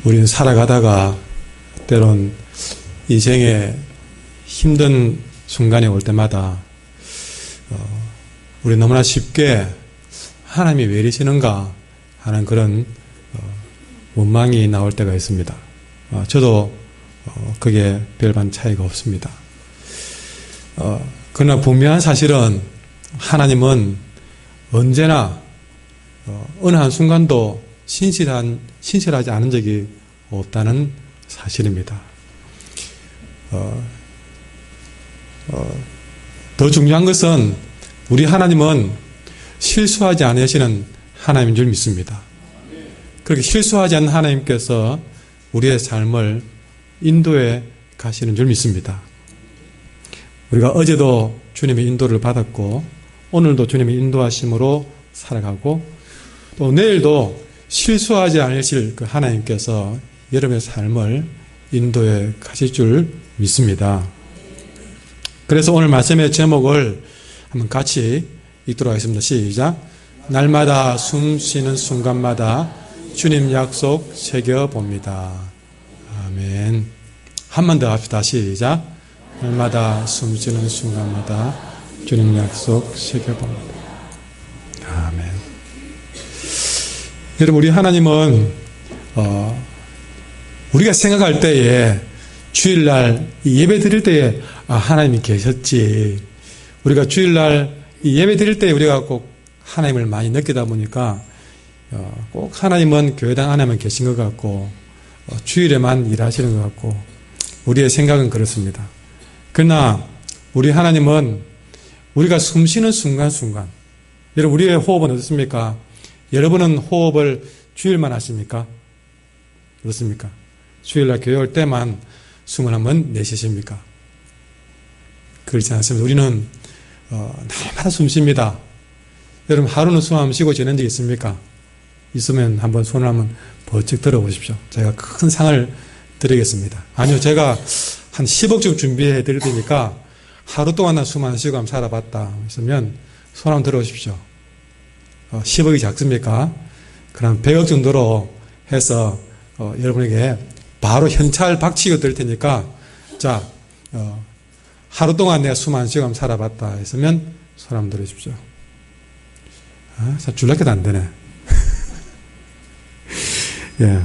우리는 살아가다가 때론 인생의 힘든 순간이 올 때마다 우리 너무나 쉽게 하나님이 왜 이러시는가 하는 그런 원망이 나올 때가 있습니다. 저도 그게 별반 차이가 없습니다. 그러나 분명한 사실은 하나님은 언제나 어느 한순간도 신실하지 않은 적이 없다는 사실입니다. 더 중요한 것은 우리 하나님은 실수하지 않으시는 하나님인 줄 믿습니다. 그렇게 실수하지 않는 하나님께서 우리의 삶을 인도해 가시는 줄 믿습니다. 우리가 어제도 주님의 인도를 받았고 오늘도 주님의 인도하심으로 살아가고 또 내일도 실수하지 않으실 그 하나님께서 여러분의 삶을 인도해 가실 줄 믿습니다. 그래서 오늘 말씀의 제목을 한번 같이 읽도록 하겠습니다. 시작. 날마다 숨 쉬는 순간마다 주님 약속 새겨봅니다. 아멘. 한 번 더 합시다. 시작. 날마다 숨 쉬는 순간마다 주님 약속 새겨봅니다. 아멘. 여러분, 우리 하나님은 우리가 생각할 때에 주일날 예배 드릴 때에 하나님이 계셨지. 우리가 주일날 예배 드릴 때 우리가 꼭 하나님을 많이 느끼다 보니까 꼭 하나님은 교회당 안에만 계신 것 같고 주일에만 일하시는 것 같고 우리의 생각은 그렇습니다. 그러나 우리 하나님은 우리가 숨 쉬는 순간순간, 여러분 우리의 호흡은 어떻습니까? 여러분은 호흡을 주일만 하십니까? 그렇습니까? 주일날 교회 올 때만 숨을 한번 내쉬십니까? 그렇지 않습니다. 우리는 날마다 숨 쉽니다. 여러분 하루는 숨 한번 쉬고 지낸 적 있습니까? 있으면 한번 손을 한번 번쩍 들어보십시오. 제가 큰 상을 드리겠습니다. 아니요, 제가 한 10억쯤 준비해 드릴 테니까 하루 동안 숨 안 쉬고 한번 살아봤다 했으면 손 한번 들어보십시오. 10억이 작습니까? 그럼 100억 정도로 해서 여러분에게 바로 현찰 박치고 드릴 테니까 자, 하루 동안 내가 숨 안 쉬고 한번 살아봤다 했으면 손 한번 들어주십시오. 줄라게도 안 되네. 예.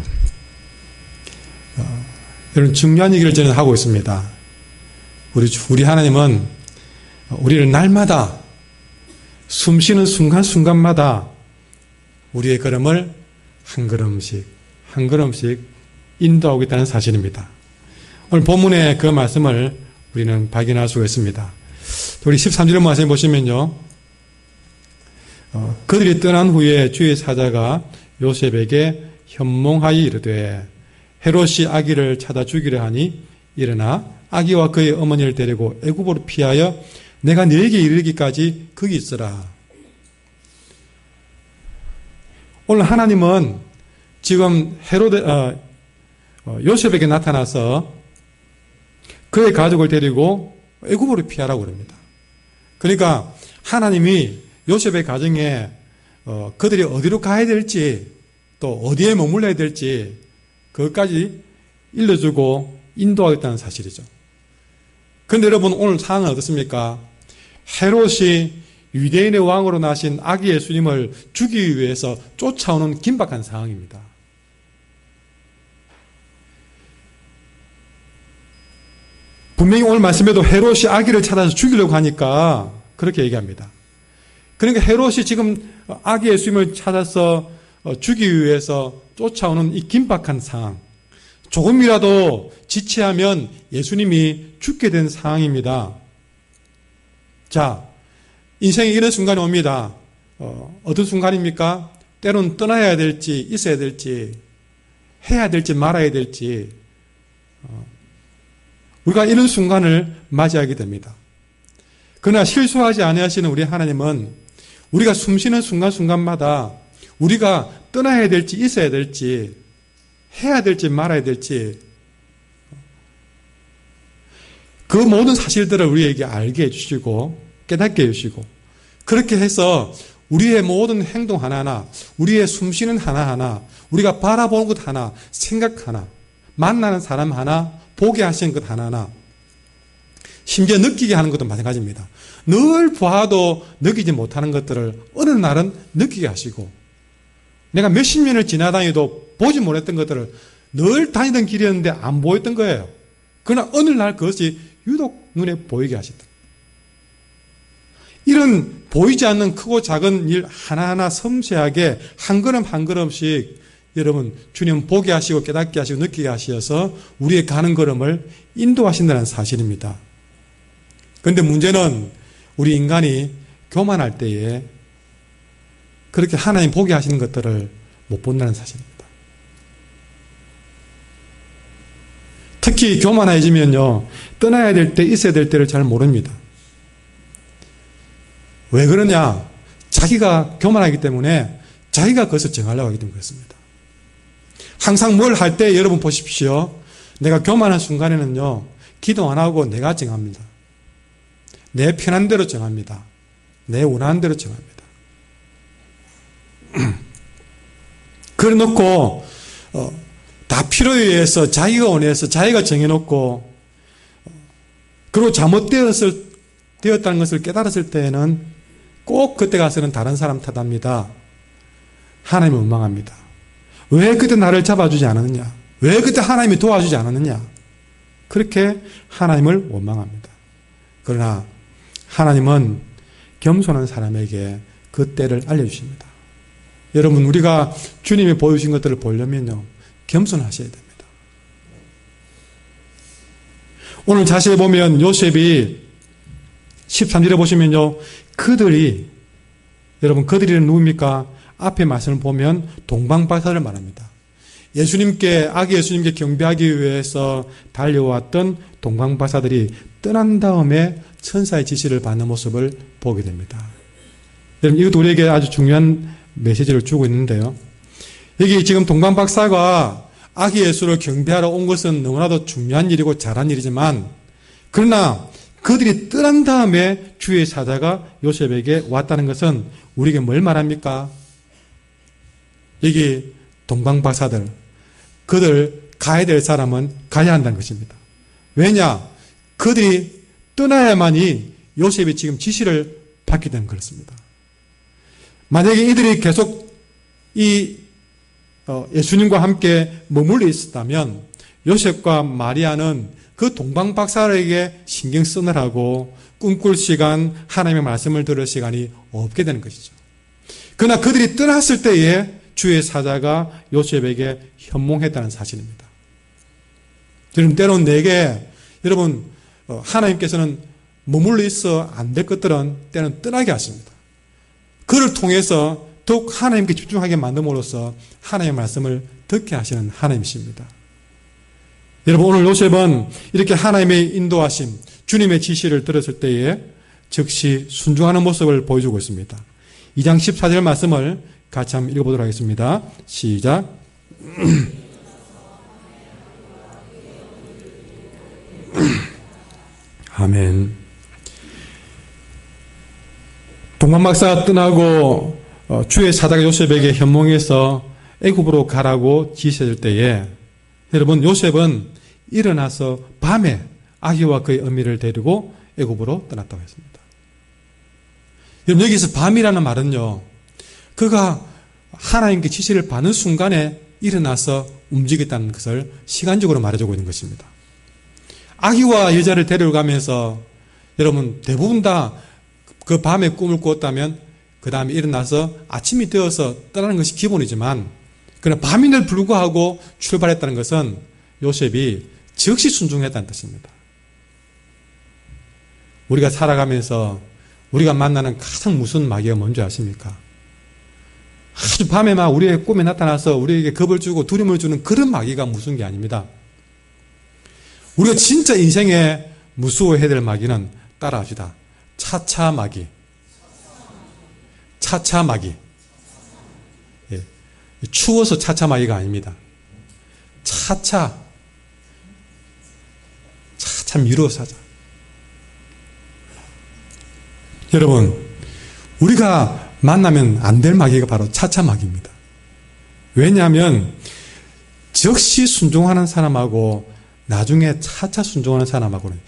여러분, 중요한 얘기를 저는 하고 있습니다. 우리 하나님은 우리를 날마다 숨 쉬는 순간순간마다 우리의 걸음을 한 걸음씩 인도하고 있다는 사실입니다. 오늘 본문의 그 말씀을 우리는 발견할 수가 있습니다. 우리 13절 말씀 보시면요. 그들이 떠난 후에 주의 사자가 요셉에게 현몽하여 이르되 헤롯이 아기를 찾아 죽이려 하니 일어나 아기와 그의 어머니를 데리고 애굽으로 피하여 내가 너에게 이르기까지 거기 있으라. 오늘 하나님은 지금 요셉에게 나타나서 그의 가족을 데리고 애굽으로 피하라고 그럽니다. 그러니까 하나님이 요셉의 가정에 그들이 어디로 가야 될지 또 어디에 머물러야 될지 그것까지 일러주고 인도하겠다는 사실이죠. 그런데 여러분 오늘 상황은 어떻습니까? 헤롯이 유대인의 왕으로 나신 아기 예수님을 죽이기 위해서 쫓아오는 긴박한 상황입니다. 분명히 오늘 말씀에도 헤롯이 아기를 찾아서 죽이려고 하니까 그렇게 얘기합니다. 그러니까 헤롯이 지금 아기 예수님을 찾아서 죽이기 위해서 쫓아오는 이 긴박한 상황, 조금이라도 지체하면 예수님이 죽게 된 상황입니다. 자, 인생에 이런 순간이 옵니다. 어떤 순간입니까? 때론 떠나야 될지 있어야 될지 해야 될지 말아야 될지 우리가 이런 순간을 맞이하게 됩니다. 그러나 실수하지 아니하시는 우리 하나님은 우리가 숨쉬는 순간순간마다 우리가 떠나야 될지 있어야 될지 해야 될지 말아야 될지 그 모든 사실들을 우리에게 알게 해주시고 깨닫게 해주시고 그렇게 해서 우리의 모든 행동 하나하나 우리의 숨쉬는 하나하나 우리가 바라보는 것 하나, 생각 하나, 만나는 사람 하나, 보게 하시는 것 하나하나, 심지어 느끼게 하는 것도 마찬가지입니다. 늘 보아도 느끼지 못하는 것들을 어느 날은 느끼게 하시고, 내가 몇십 년을 지나다니도 보지 못했던 것들을 늘 다니던 길이었는데 안 보였던 거예요. 그러나 어느 날 그것이 유독 눈에 보이게 하시다. 이런 보이지 않는 크고 작은 일 하나하나 섬세하게 한 걸음 한 걸음씩 여러분 주님 보게 하시고 깨닫게 하시고 느끼게 하셔서 우리의 가는 걸음을 인도하신다는 사실입니다. 그런데 문제는 우리 인간이 교만할 때에 그렇게 하나님 보게 하시는 것들을 못 본다는 사실입니다. 특히 교만해지면요, 떠나야 될 때, 있어야 될 때를 잘 모릅니다. 왜 그러냐? 자기가 교만하기 때문에 자기가 그것을 정하려고 하기 때문에 그렇습니다. 항상 뭘 할 때 여러분 보십시오. 내가 교만한 순간에는요, 기도 안 하고 내가 정합니다. 내 편한 대로 정합니다. 내 원하는 대로 정합니다. 그래 놓고 다 필요에 의해서 자기가 원해서 자기가 정해놓고 그리고 잘못되었다는 것을 깨달았을 때에는 꼭 그때 가서는 다른 사람 탓합니다. 하나님을 원망합니다. 왜 그때 나를 잡아주지 않았느냐? 왜 그때 하나님이 도와주지 않았느냐? 그렇게 하나님을 원망합니다. 그러나 하나님은 겸손한 사람에게 그 때를 알려주십니다. 여러분, 우리가 주님이 보여주신 것들을 보려면요, 겸손하셔야 됩니다. 오늘 자세히 보면 요셉이 13절에 보시면요, 그들이는 누굽니까? 앞에 말씀을 보면 동방박사를 말합니다. 아기 예수님께 경배하기 위해서 달려왔던 동방박사들이 떠난 다음에 천사의 지시를 받는 모습을 보게 됩니다. 여러분, 이것도 우리에게 아주 중요한 메시지를 주고 있는데요. 여기 지금 동방박사가 아기 예수를 경배하러 온 것은 너무나도 중요한 일이고 잘한 일이지만, 그러나 그들이 떠난 다음에 주의 사자가 요셉에게 왔다는 것은 우리에게 뭘 말합니까? 여기 동방박사들, 그들 가야 될 사람은 가야 한다는 것입니다. 왜냐? 그들이 떠나야만이 요셉이 지금 지시를 받게 되는 그렇습니다. 만약에 이들이 계속 예수님과 함께 머물러 있었다면 요셉과 마리아는 그 동방박사에게 신경 쓰느라고 꿈꿀 시간, 하나님의 말씀을 들을 시간이 없게 되는 것이죠. 그러나 그들이 떠났을 때에 주의 사자가 요셉에게 현몽했다는 사실입니다. 여러분, 때론 여러분, 하나님께서는 머물러 있어 안 될 것들은 때는 떠나게 하십니다. 그를 통해서 더욱 하나님께 집중하게 만듦으로써 하나님의 말씀을 듣게 하시는 하나님이십니다. 여러분, 오늘 요셉은 이렇게 하나님의 인도하심, 주님의 지시를 들었을 때에 즉시 순종하는 모습을 보여주고 있습니다. 2장 14절 말씀을 같이 한번 읽어보도록 하겠습니다. 시작. 아멘. 동방박사가 떠나고 주의 사자가 요셉에게 현몽해서 애굽으로 가라고 지시할 때에 여러분, 요셉은 일어나서 밤에 아기와 그의 어미를 데리고 애굽으로 떠났다고 했습니다. 여러분, 여기서 밤이라는 말은요, 그가 하나님께 지시를 받는 순간에 일어나서 움직였다는 것을 시간적으로 말해주고 있는 것입니다. 아기와 여자를 데려가면서 여러분, 대부분 다 그 밤에 꿈을 꾸었다면 그 다음에 일어나서 아침이 되어서 떠나는 것이 기본이지만, 그러나 밤임에도 불구하고 출발했다는 것은 요셉이 즉시 순종했다는 뜻입니다. 우리가 살아가면서 우리가 만나는 가장 무서운 마귀가 뭔지 아십니까? 아주 밤에 막 우리의 꿈에 나타나서 우리에게 겁을 주고 두려움을 주는 그런 마귀가 무서운 게 아닙니다. 우리가 진짜 인생에 무서워해야 될 마귀는 따라합시다. 차차 마귀. 차차 마귀. 예. 추워서 차차 마귀가 아닙니다. 차차 미뤄서 하자. 여러분, 우리가 만나면 안 될 마귀가 바로 차차 마귀입니다. 왜냐하면 즉시 순종하는 사람하고 나중에 차차 순종하는 사람하고는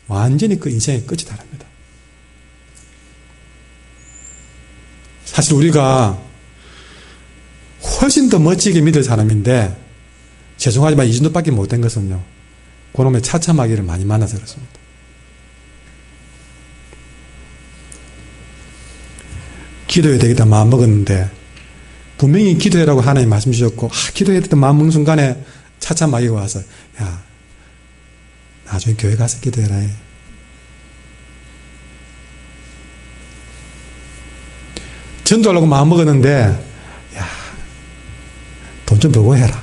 완전히 그 인생의 끝이 다릅니다. 사실 우리가 훨씬 더 멋지게 믿을 사람인데 죄송하지만 이 정도밖에 못된 것은요, 그놈의 차차마귀를 많이 만나서 그렇습니다. 기도해야 되겠다 마음먹었는데 분명히 기도해라고 하나님 말씀 주셨고 기도해야 되겠다 마음먹는 순간에 차차마귀가 와서 야 나중에 교회 가서 기도해라 해. 전도하려고 마음먹었는데 야 돈 좀 벌고 해라.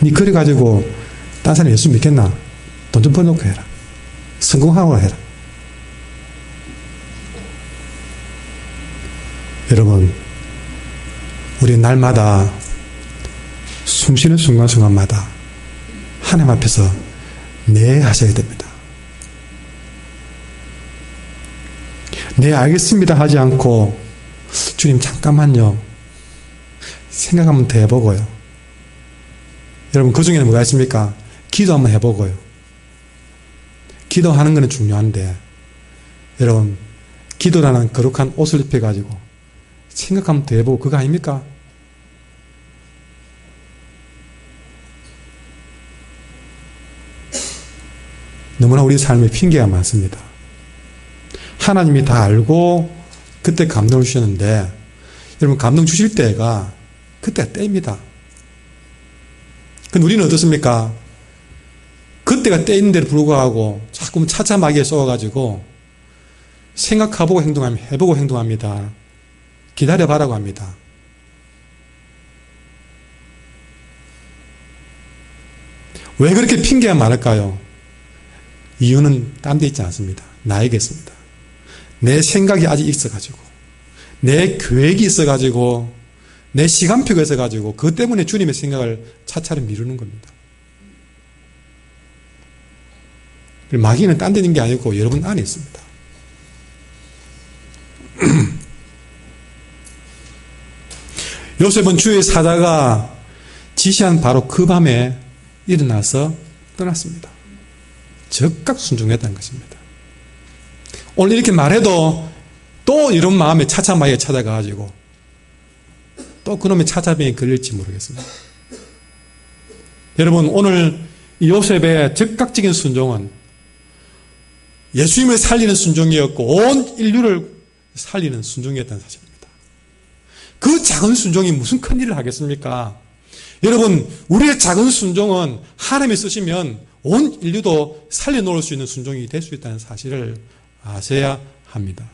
니 그래 가지고 딴 사람 예수 믿겠나? 돈 좀 벌어놓고 해라. 성공하고 해라. 여러분, 우리 날마다 숨쉬는 순간순간마다 하나님 앞에서 네 하셔야 됩니다. 네 알겠습니다 하지 않고 주님 잠깐만요 생각 한번 더 해보고요. 여러분 그 중에는 뭐가 있습니까? 기도 한번 해보고요. 기도하는 것은 중요한데 여러분 기도라는 거룩한 옷을 입혀가지고 생각 한번 더 해보고 그거 아닙니까? 너무나 우리 삶에 핑계가 많습니다. 하나님이 다 알고 그때 감동을 주셨는데 여러분 감동 주실 때가 그때가 때입니다. 근데 우리는 어떻습니까? 그때가 때인데도 불구하고 자꾸 차차마귀에 쏘아가지고 생각해보고 행동합니다. 해보고 행동합니다. 기다려봐라고 합니다. 왜 그렇게 핑계가 많을까요? 이유는 딴 데 있지 않습니다. 나에게 있습니다. 내 생각이 아직 있어가지고 내 계획이 있어가지고 내 시간표가 있어가지고 그것 때문에 주님의 생각을 차차로 미루는 겁니다. 마귀는 딴 데 있는 게 아니고 여러분 안에 있습니다. 요셉은 주의 사자가 지시한 바로 그 밤에 일어나서 떠났습니다. 즉각 순종했다는 것입니다. 오늘 이렇게 말해도 또 이런 마음에 차차마귀가 찾아가가지고 또 그놈의 차차병에 걸릴지 모르겠습니다. 여러분 오늘 이 요셉의 즉각적인 순종은 예수님을 살리는 순종이었고 온 인류를 살리는 순종이었다는 사실입니다. 그 작은 순종이 무슨 큰일을 하겠습니까? 여러분 우리의 작은 순종은 하나님이 쓰시면 온 인류도 살려놓을 수 있는 순종이 될 수 있다는 사실을 아셔야 합니다.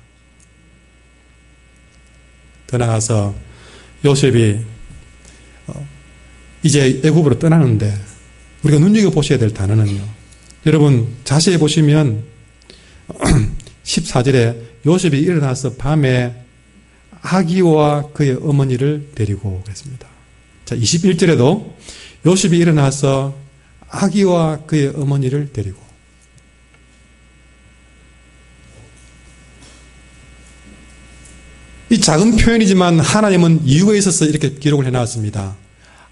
더 나아가서 요셉이 이제 애굽으로 떠나는데 우리가 눈여겨보셔야 될 단어는요. 여러분 자세히 보시면 14절에 요셉이 일어나서 밤에 아기와 그의 어머니를 데리고 그랬습니다. 자, 21절에도 요셉이 일어나서 아기와 그의 어머니를 데리고 이 작은 표현이지만 하나님은 이유가 있어서 이렇게 기록을 해놨습니다.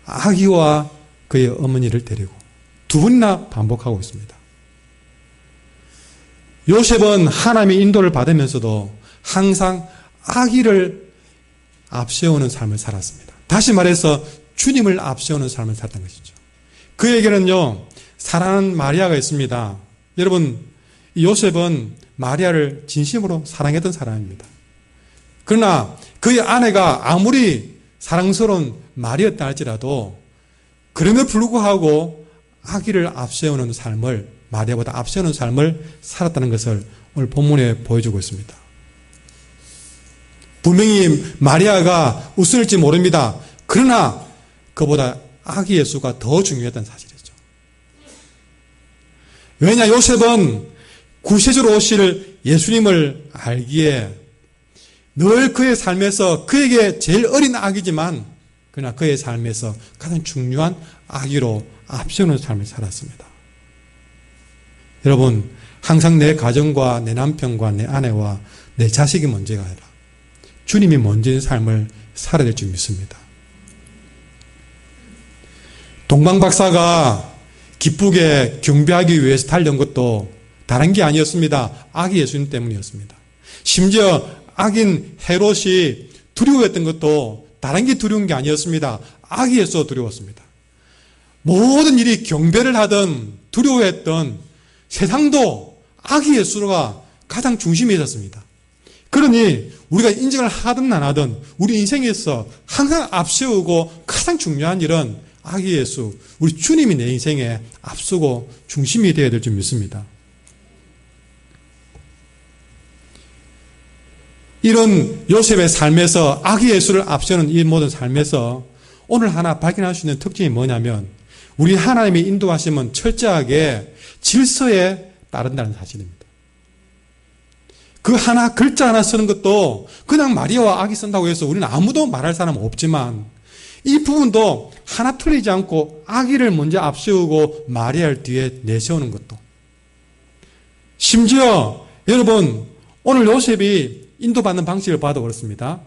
아기와 그의 어머니를 데리고 두 번이나 반복하고 있습니다. 요셉은 하나님의 인도를 받으면서도 항상 아기를 앞세우는 삶을 살았습니다. 다시 말해서 주님을 앞세우는 삶을 살았던 것이죠. 그에게는요 사랑하는 마리아가 있습니다. 여러분 요셉은 마리아를 진심으로 사랑했던 사람입니다. 그러나 그의 아내가 아무리 사랑스러운 말이었다 할지라도 그럼에도 불구하고 아기를 앞세우는 삶을 마리아보다 앞세우는 삶을 살았다는 것을 오늘 본문에 보여주고 있습니다. 분명히 마리아가 우선일지 모릅니다. 그러나 그보다 아기 예수가 더 중요했다는 사실이죠. 왜냐 요셉은 구세주로 오실 예수님을 알기에 늘 그의 삶에서 그에게 제일 어린 아기지만 그러나 그의 삶에서 가장 중요한 아기로 앞세우는 삶을 살았습니다. 여러분 항상 내 가정과 내 남편과 내 아내와 내 자식이 문제가 아니라 주님이 먼저인 삶을 살아야 될 줄 믿습니다. 동방 박사가 기쁘게 경배하기 위해서 달려온 것도 다른 게 아니었습니다. 아기 예수님 때문이었습니다. 심지어 악인 헤롯이 두려워했던 것도 다른 게 두려운 게 아니었습니다. 아기 예수가 두려웠습니다. 모든 일이 경배를 하던 두려워했던 세상도 아기 예수가 가장 중심에 있었습니다. 그러니 우리가 인정을 하든 안 하든 우리 인생에서 항상 앞세우고 가장 중요한 일은 아기 예수, 우리 주님이 내 인생에 앞서고 중심이 되어야 될 줄 믿습니다. 이런 요셉의 삶에서 아기 예수를 앞세우는 이 모든 삶에서 오늘 하나 발견할 수 있는 특징이 뭐냐면 우리 하나님의 인도하심은 철저하게 질서에 따른다는 사실입니다. 그 하나 글자 하나 쓰는 것도 그냥 마리아와 아기 쓴다고 해서 우리는 아무도 말할 사람은 없지만 이 부분도 하나 틀리지 않고 아기를 먼저 앞세우고 마리아를 뒤에 내세우는 것도 심지어 여러분 오늘 요셉이 인도받는 방식을 봐도 그렇습니다.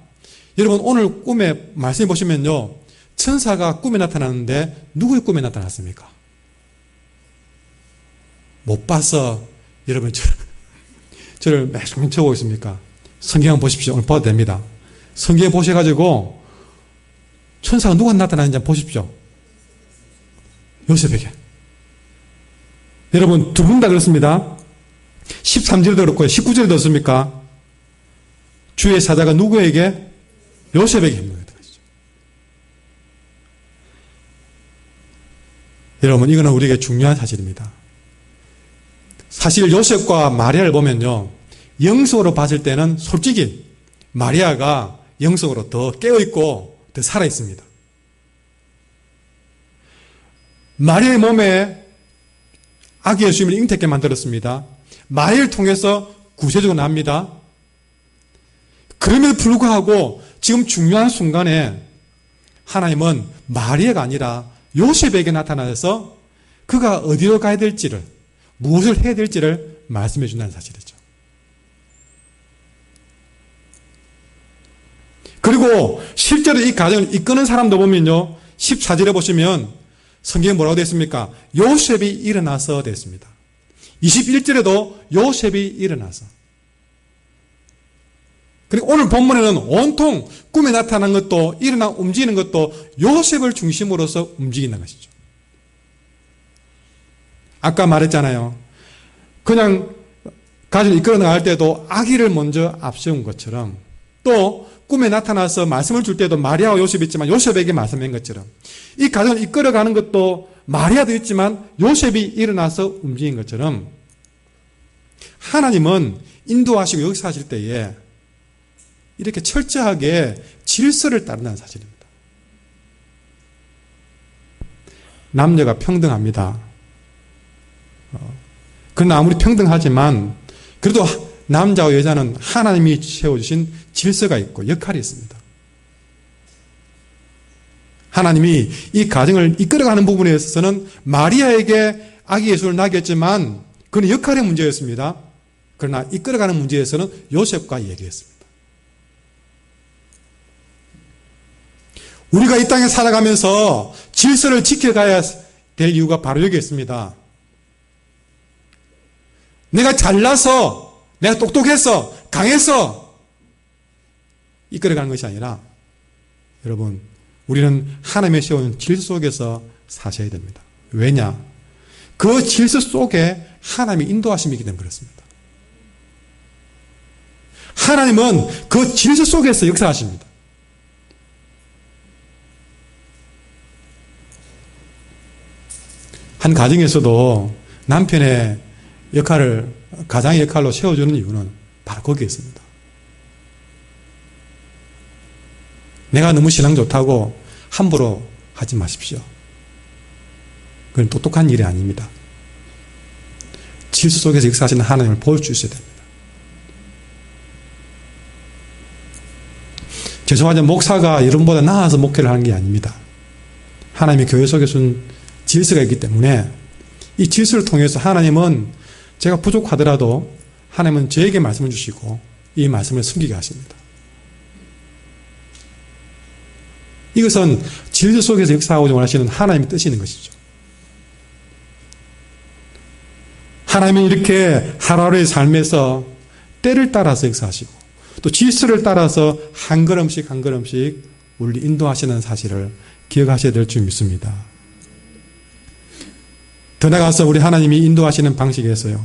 여러분 오늘 꿈에 말씀해 보시면요 천사가 꿈에 나타나는데 누구의 꿈에 나타났습니까? 못 봐서 여러분 저를 매일 쳐보고 있습니까? 성경 한번 보십시오. 오늘 봐도 됩니다. 성경에 보셔가지고 천사가 누가 나타나는지 한번 보십시오. 요셉에게. 여러분 두 분 다 그렇습니다. 13절에도 그렇고요. 19절에도 그렇습니까? 주의 사자가 누구에게? 요셉에게 행동했던 것이죠. 여러분 이거는 우리에게 중요한 사실입니다. 사실 요셉과 마리아를 보면요 영성으로 봤을 때는 솔직히 마리아가 영성으로 더 깨어있고 더 살아있습니다. 마리아의 몸에 아기 예수님을 잉태케 만들었습니다. 마리아를 통해서 구세주가 납니다. 그럼에도 불구하고 지금 중요한 순간에 하나님은 마리아가 아니라 요셉에게 나타나서 그가 어디로 가야 될지를 무엇을 해야 될지를 말씀해 준다는 사실이죠. 그리고 실제로 이 가정을 이끄는 사람도 보면요 14절에 보시면 성경에 뭐라고 되어 있습니까? 요셉이 일어나서 됐습니다. 21절에도 요셉이 일어나서 그리고 오늘 본문에는 온통 꿈에 나타난 것도 일어나 움직이는 것도 요셉을 중심으로서 움직이는 것이죠. 아까 말했잖아요. 그냥 가정을 이끌어 나갈 때도 아기를 먼저 앞세운 것처럼 또 꿈에 나타나서 말씀을 줄 때도 마리아와 요셉이 있지만 요셉에게 말씀한 것처럼 이 가정을 이끌어가는 것도 마리아도 있지만 요셉이 일어나서 움직인 것처럼 하나님은 인도하시고 역사하실 때에 이렇게 철저하게 질서를 따른다는 사실입니다. 남녀가 평등합니다. 그러나 아무리 평등하지만 그래도 남자와 여자는 하나님이 세워주신 질서가 있고 역할이 있습니다. 하나님이 이 가정을 이끌어가는 부분에 있어서는 마리아에게 아기 예수를 낳았지만 그는 역할의 문제였습니다. 그러나 이끌어가는 문제에서는 요셉과 얘기했습니다. 우리가 이 땅에 살아가면서 질서를 지켜가야 될 이유가 바로 여기 있습니다. 내가 잘나서, 내가 똑똑해서, 강해서 이끌어가는 것이 아니라 여러분 우리는 하나님의 세운 질서 속에서 사셔야 됩니다. 왜냐? 그 질서 속에 하나님의 인도하심이 있기 때문에 그렇습니다. 하나님은 그 질서 속에서 역사하십니다. 한 가정에서도 남편의 역할을 가장의 역할로 세워주는 이유는 바로 거기에 있습니다. 내가 너무 신랑 좋다고 함부로 하지 마십시오. 그건 똑똑한 일이 아닙니다. 질서 속에서 역사하시는 하나님을 볼 수 있어야 됩니다. 죄송하지만 목사가 여러분보다 나아서 목회를 하는 게 아닙니다. 하나님의 교회 속에서는 질서가 있기 때문에 이 질서를 통해서 하나님은 제가 부족하더라도 하나님은 저에게 말씀을 주시고 이 말씀을 숨기게 하십니다. 이것은 진리 속에서 역사하고자 원하시는 하나님의 뜻이 있는 것이죠. 하나님은 이렇게 하루하루의 삶에서 때를 따라서 역사하시고 또 질서를 따라서 한 걸음씩 한 걸음씩 우리를 인도하시는 사실을 기억하셔야 될 줄 믿습니다. 더 나아가서 우리 하나님이 인도하시는 방식에서요,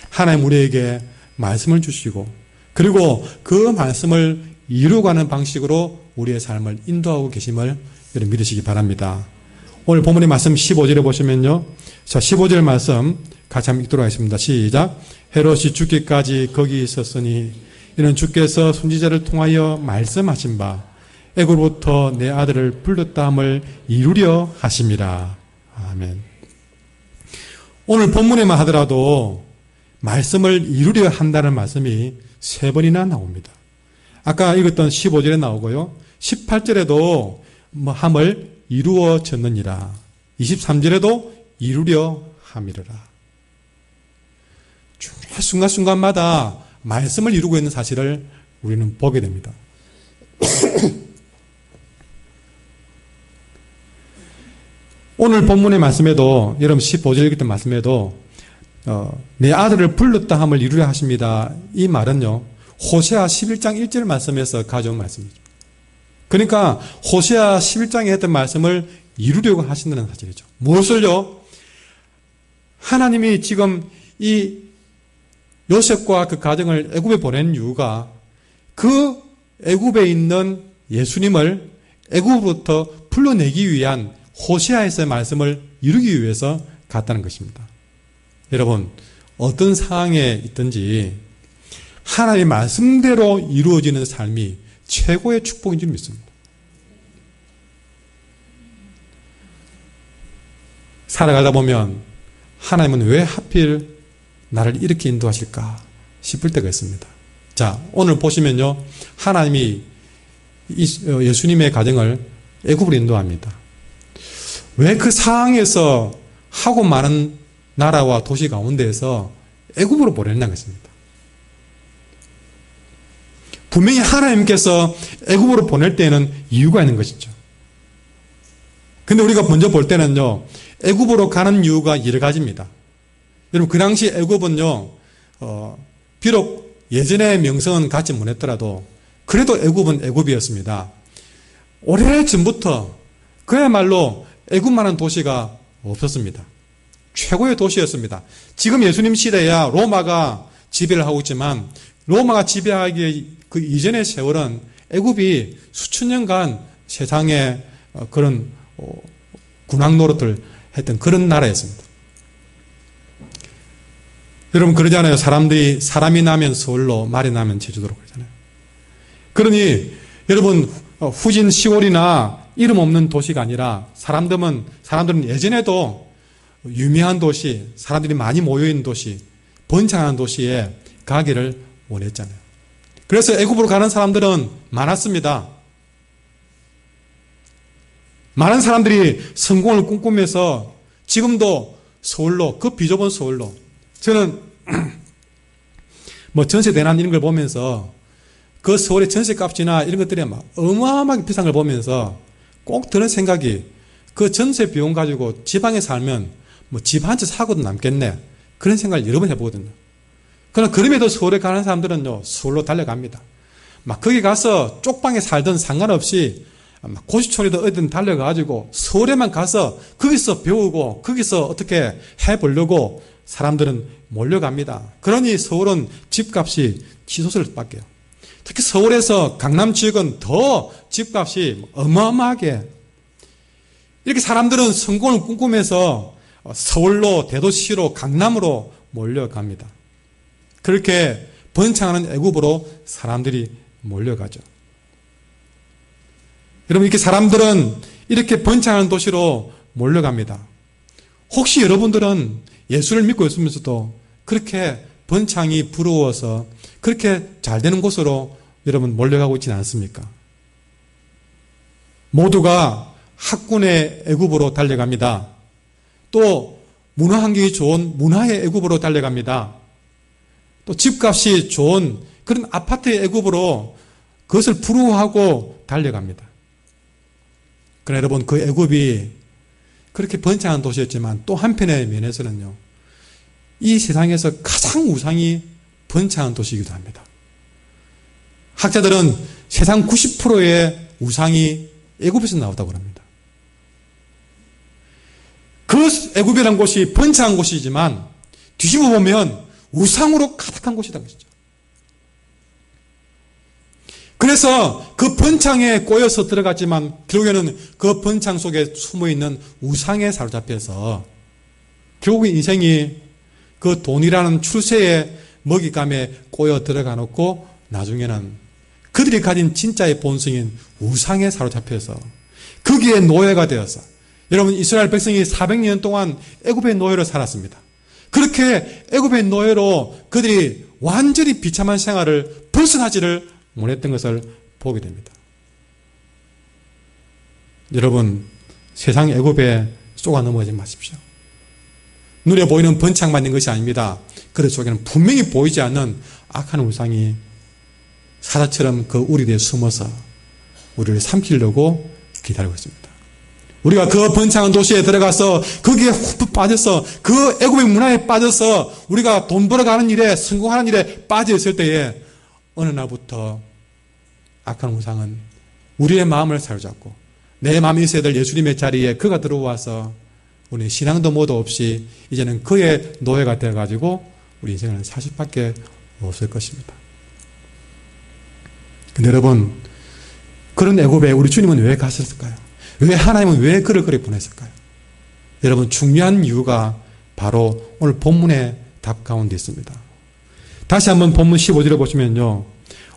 하나님 우리에게 말씀을 주시고 그리고 그 말씀을 이루어가는 방식으로 우리의 삶을 인도하고 계심을 여러분 믿으시기 바랍니다. 오늘 본문의 말씀 15절에 보시면요, 자 15절 말씀 같이 한번 읽도록 하겠습니다. 시작. 헤롯이 죽기까지 거기 있었으니 이는 주께서 선지자를 통하여 말씀하신 바 애굽으로부터 내 아들을 불렀다 함을 이루려 하심이라. 아멘. 오늘 본문에만 하더라도 말씀을 이루려 한다는 말씀이 3번이나 나옵니다. 아까 읽었던 15절에 나오고요, 18절에도 함을 이루어졌느니라, 23절에도 이루려 함이라. 순간순간마다 말씀을 이루고 있는 사실을 우리는 보게 됩니다. 오늘 본문의 말씀에도, 여러분 15절 읽었던 말씀에도 내 아들을 불렀다 함을 이루려 하십니다. 이 말은요, 호세아 11장 1절 말씀에서 가져온 말씀이죠. 그러니까 호세아 11장에 했던 말씀을 이루려고 하신다는 사실이죠. 무엇을요? 하나님이 지금 이 요셉과 그 가정을 애굽에 보낸 이유가 그 애굽에 있는 예수님을 애굽으로부터 불러내기 위한 호세아에서의 말씀을 이루기 위해서 갔다는 것입니다. 여러분, 어떤 상황에 있든지 하나님의 말씀대로 이루어지는 삶이 최고의 축복인 줄 믿습니다. 살아가다 보면 하나님은 왜 하필 나를 이렇게 인도하실까 싶을 때가 있습니다. 자, 오늘 보시면요, 하나님이 예수님의 가정을 애굽으로 인도합니다. 왜 그 상황에서 하고 많은 나라와 도시 가운데에서 애굽으로 보내는 것입니다. 분명히 하나님께서 애굽으로 보낼 때에는 이유가 있는 것이죠. 근데 우리가 먼저 볼 때는요, 애굽으로 가는 이유가 여러 가지입니다. 여러분, 그 당시 애굽은요, 비록 예전의 명성은 갖지 못했더라도 그래도 애굽은 애굽이었습니다. 오래전부터 그야말로 애굽만한 도시가 없었습니다. 최고의 도시였습니다. 지금 예수님 시대야 로마가 지배를 하고 있지만 로마가 지배하기 그 이전의 세월은 애굽이 수천 년간 세상에 그런 군왕 노릇을 했던 그런 나라였습니다. 여러분 그러잖아요. 사람이 나면 서울로, 말이 나면 제주도로 그러잖아요. 그러니 여러분 후진 시골이나 이름 없는 도시가 아니라 사람들은 예전에도 유명한 도시, 사람들이 많이 모여있는 도시, 번창하는 도시에 가기를 원했잖아요. 그래서 애굽으로 가는 사람들은 많았습니다. 많은 사람들이 성공을 꿈꾸면서 지금도 서울로, 그 비좁은 서울로, 저는 전세 대란 이런 걸 보면서 그 서울의 전세값이나 이런 것들이 막 어마어마하게 비싼 걸 보면서 꼭 드는 생각이, 그 전세 비용 가지고 지방에 살면 집 한 채 사고도 남겠네, 그런 생각을 여러 번 해보거든요. 그러나 그럼에도 서울에 가는 사람들은요, 서울로 달려갑니다. 막 거기 가서 쪽방에 살든 상관없이 고시촌이든 어디든 달려가지고 서울에만 가서 거기서 배우고 거기서 어떻게 해보려고 사람들은 몰려갑니다. 그러니 서울은 집값이 치솟을 수밖에요. 특히 서울에서 강남 지역은 더 집값이 어마어마하게, 이렇게 사람들은 성공을 꿈꾸면서 서울로, 대도시로, 강남으로 몰려갑니다. 그렇게 번창하는 애굽으로 사람들이 몰려가죠. 여러분, 이렇게 사람들은 이렇게 번창하는 도시로 몰려갑니다. 혹시 여러분들은 예수를 믿고 있으면서도 그렇게 번창이 부러워서 그렇게 잘 되는 곳으로 여러분 몰려가고 있지는 않습니까? 모두가 학군의 애굽으로 달려갑니다. 또 문화 환경이 좋은 문화의 애굽으로 달려갑니다. 또 집값이 좋은 그런 아파트의 애굽으로 그것을 부러워하고 달려갑니다. 그러나 여러분, 그 애굽이 그렇게 번창한 도시였지만 또 한편의 면에서는요, 이 세상에서 가장 우상이 번창한 도시이기도 합니다. 학자들은 세상 90%의 우상이 애굽에서 나왔다고 합니다. 그 애굽이라는 곳이 번창한 곳이지만 뒤집어 보면 우상으로 가득한 곳이라는 것이죠. 그래서 그 번창에 꼬여서 들어갔지만 결국에는 그 번창 속에 숨어있는 우상에 사로잡혀서 결국 인생이 그 돈이라는 출세의 먹잇감에 꼬여 들어가 놓고 나중에는 그들이 가진 진짜의 본성인 우상에 사로잡혀서 거기에 노예가 되어서, 여러분, 이스라엘 백성이 400년 동안 애굽의 노예로 살았습니다. 그렇게 애굽의 노예로 그들이 완전히 비참한 생활을 벗어나지를 못했던 것을 보게 됩니다. 여러분, 세상 애굽에 쏘아 넘어가지 마십시오. 눈에 보이는 번창만 있는 것이 아닙니다. 그 속에는 분명히 보이지 않는 악한 우상이 사자처럼 그 우리들에 숨어서 우리를 삼키려고 기다리고 있습니다. 우리가 그 번창한 도시에 들어가서 거기에 훅 빠져서 그 애굽의 문화에 빠져서 우리가 돈 벌어가는 일에, 성공하는 일에 빠져 있을 때에 어느 날부터 악한 우상은 우리의 마음을 사로잡고 내 마음이 있어야 될 예수님의 자리에 그가 들어와서 우리 신앙도 뭐도 없이 이제는 그의 노예가 되어가지고 우리 인생은 살 수밖에 없을 것입니다. 근데 여러분, 그런 애굽에 우리 주님은 왜 가셨을까요? 왜 하나님은 왜 그를 그리 보냈을까요? 여러분, 중요한 이유가 바로 오늘 본문의 답 가운데 있습니다. 다시 한번 본문 15절을 보시면요,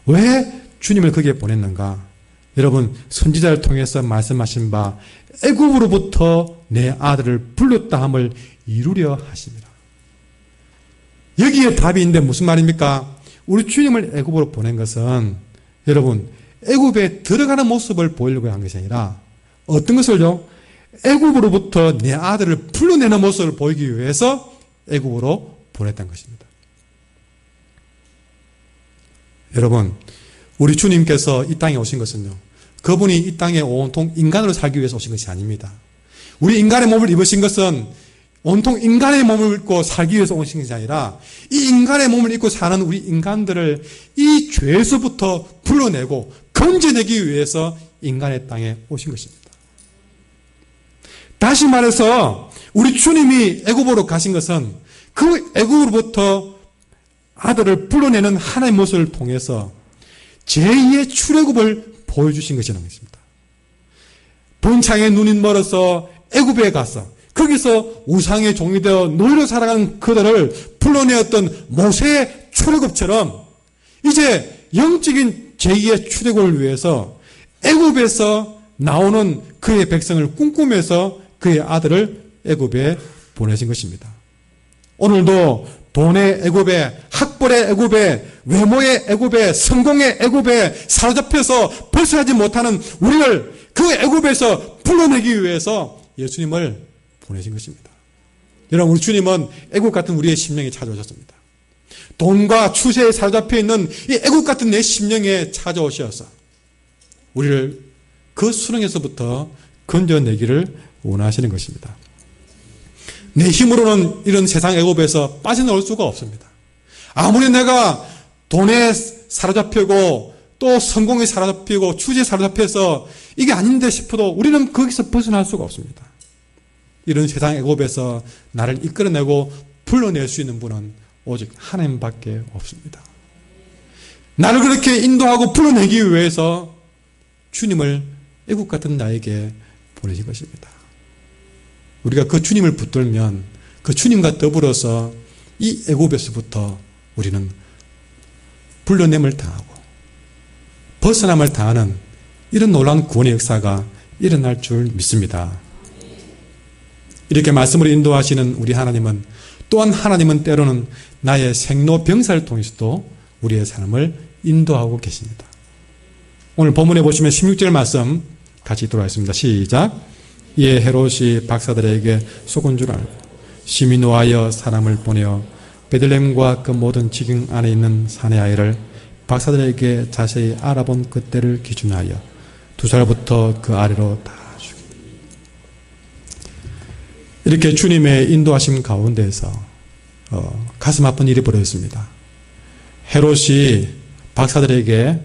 왜 주님을 거기에 보냈는가? 여러분, 선지자를 통해서 말씀하신 바 애굽으로부터 내 아들을 불렀다 함을 이루려 하십니다. 여기에 답이 있는데 무슨 말입니까? 우리 주님을 애굽으로 보낸 것은 여러분, 애굽에 들어가는 모습을 보이려고 한 것이 아니라 어떤 것을요? 애굽으로부터 내 아들을 불러내는 모습을 보이기 위해서 애굽으로 보냈다는 것입니다. 여러분, 우리 주님께서 이 땅에 오신 것은요, 그분이 이 땅에 온통 인간으로 살기 위해서 오신 것이 아닙니다. 우리 인간의 몸을 입으신 것은 온통 인간의 몸을 입고 살기 위해서 오신 것이 아니라 이 인간의 몸을 입고 사는 우리 인간들을 이 죄에서부터 불러내고 건져내기 위해서 인간의 땅에 오신 것입니다. 다시 말해서 우리 주님이 애굽으로 가신 것은 그 애굽으로부터 아들을 불러내는 하나님의 모습을 통해서 제2의 출애굽을 보여주신 것이라는 것입니다. 번창의 눈이 멀어서 애굽에 가서 거기서 우상의 종이 되어 노예로 살아가는 그들을 불러내었던 모세의 출애굽처럼 이제 영적인 제2의 출애굽을 위해서 애굽에서 나오는 그의 백성을 꿈꾸면서 그의 아들을 애굽에 보내신 것입니다. 오늘도 돈의 애굽에, 학벌의 애굽에, 외모의 애굽에, 성공의 애굽에 사로잡혀서 벗어나지 못하는 우리를 그 애굽에서 불러내기 위해서 예수님을 보내신 것입니다. 여러분, 우리 주님은 애굽 같은 우리의 심령에 찾아오셨습니다. 돈과 추세에 사로잡혀 있는 이 애굽 같은 내 심령에 찾아오셔서 우리를 그 수렁에서부터 건져내기를 원하시는 것입니다. 내 힘으로는 이런 세상 애굽에서 빠져나올 수가 없습니다. 아무리 내가 돈에 사로잡히고 또 성공에 사로잡히고 추세에 사로잡혀서 이게 아닌데 싶어도 우리는 거기서 벗어날 수가 없습니다. 이런 세상 애굽에서 나를 이끌어내고 불러낼 수 있는 분은 오직 하나님밖에 없습니다. 나를 그렇게 인도하고 불러내기 위해서 주님을 애굽 같은 나에게 보내신 것입니다. 우리가 그 주님을 붙들면 그 주님과 더불어서 이 애굽에서부터 우리는 불러냄을 당하고 벗어남을 당하는 이런 놀라운 구원의 역사가 일어날 줄 믿습니다. 이렇게 말씀으로 인도하시는 우리 하나님은 또한 하나님은 때로는 나의 생로병사를 통해서도 우리의 삶을 인도하고 계십니다. 오늘 본문에 보시면 16절 말씀 같이 읽도록 하겠습니다. 시작. 이에 헤롯이 박사들에게 속은 줄 알고 심히 노하여 사람을 보내어 베들레헴과 그 모든 지경 안에 있는 사내 아이를 박사들에게 자세히 알아본 그때를 기준하여 2살부터 그 아래로 다 죽이고 이렇게 주님의 인도하심 가운데에서 가슴 아픈 일이 벌어졌습니다. 헤롯이 박사들에게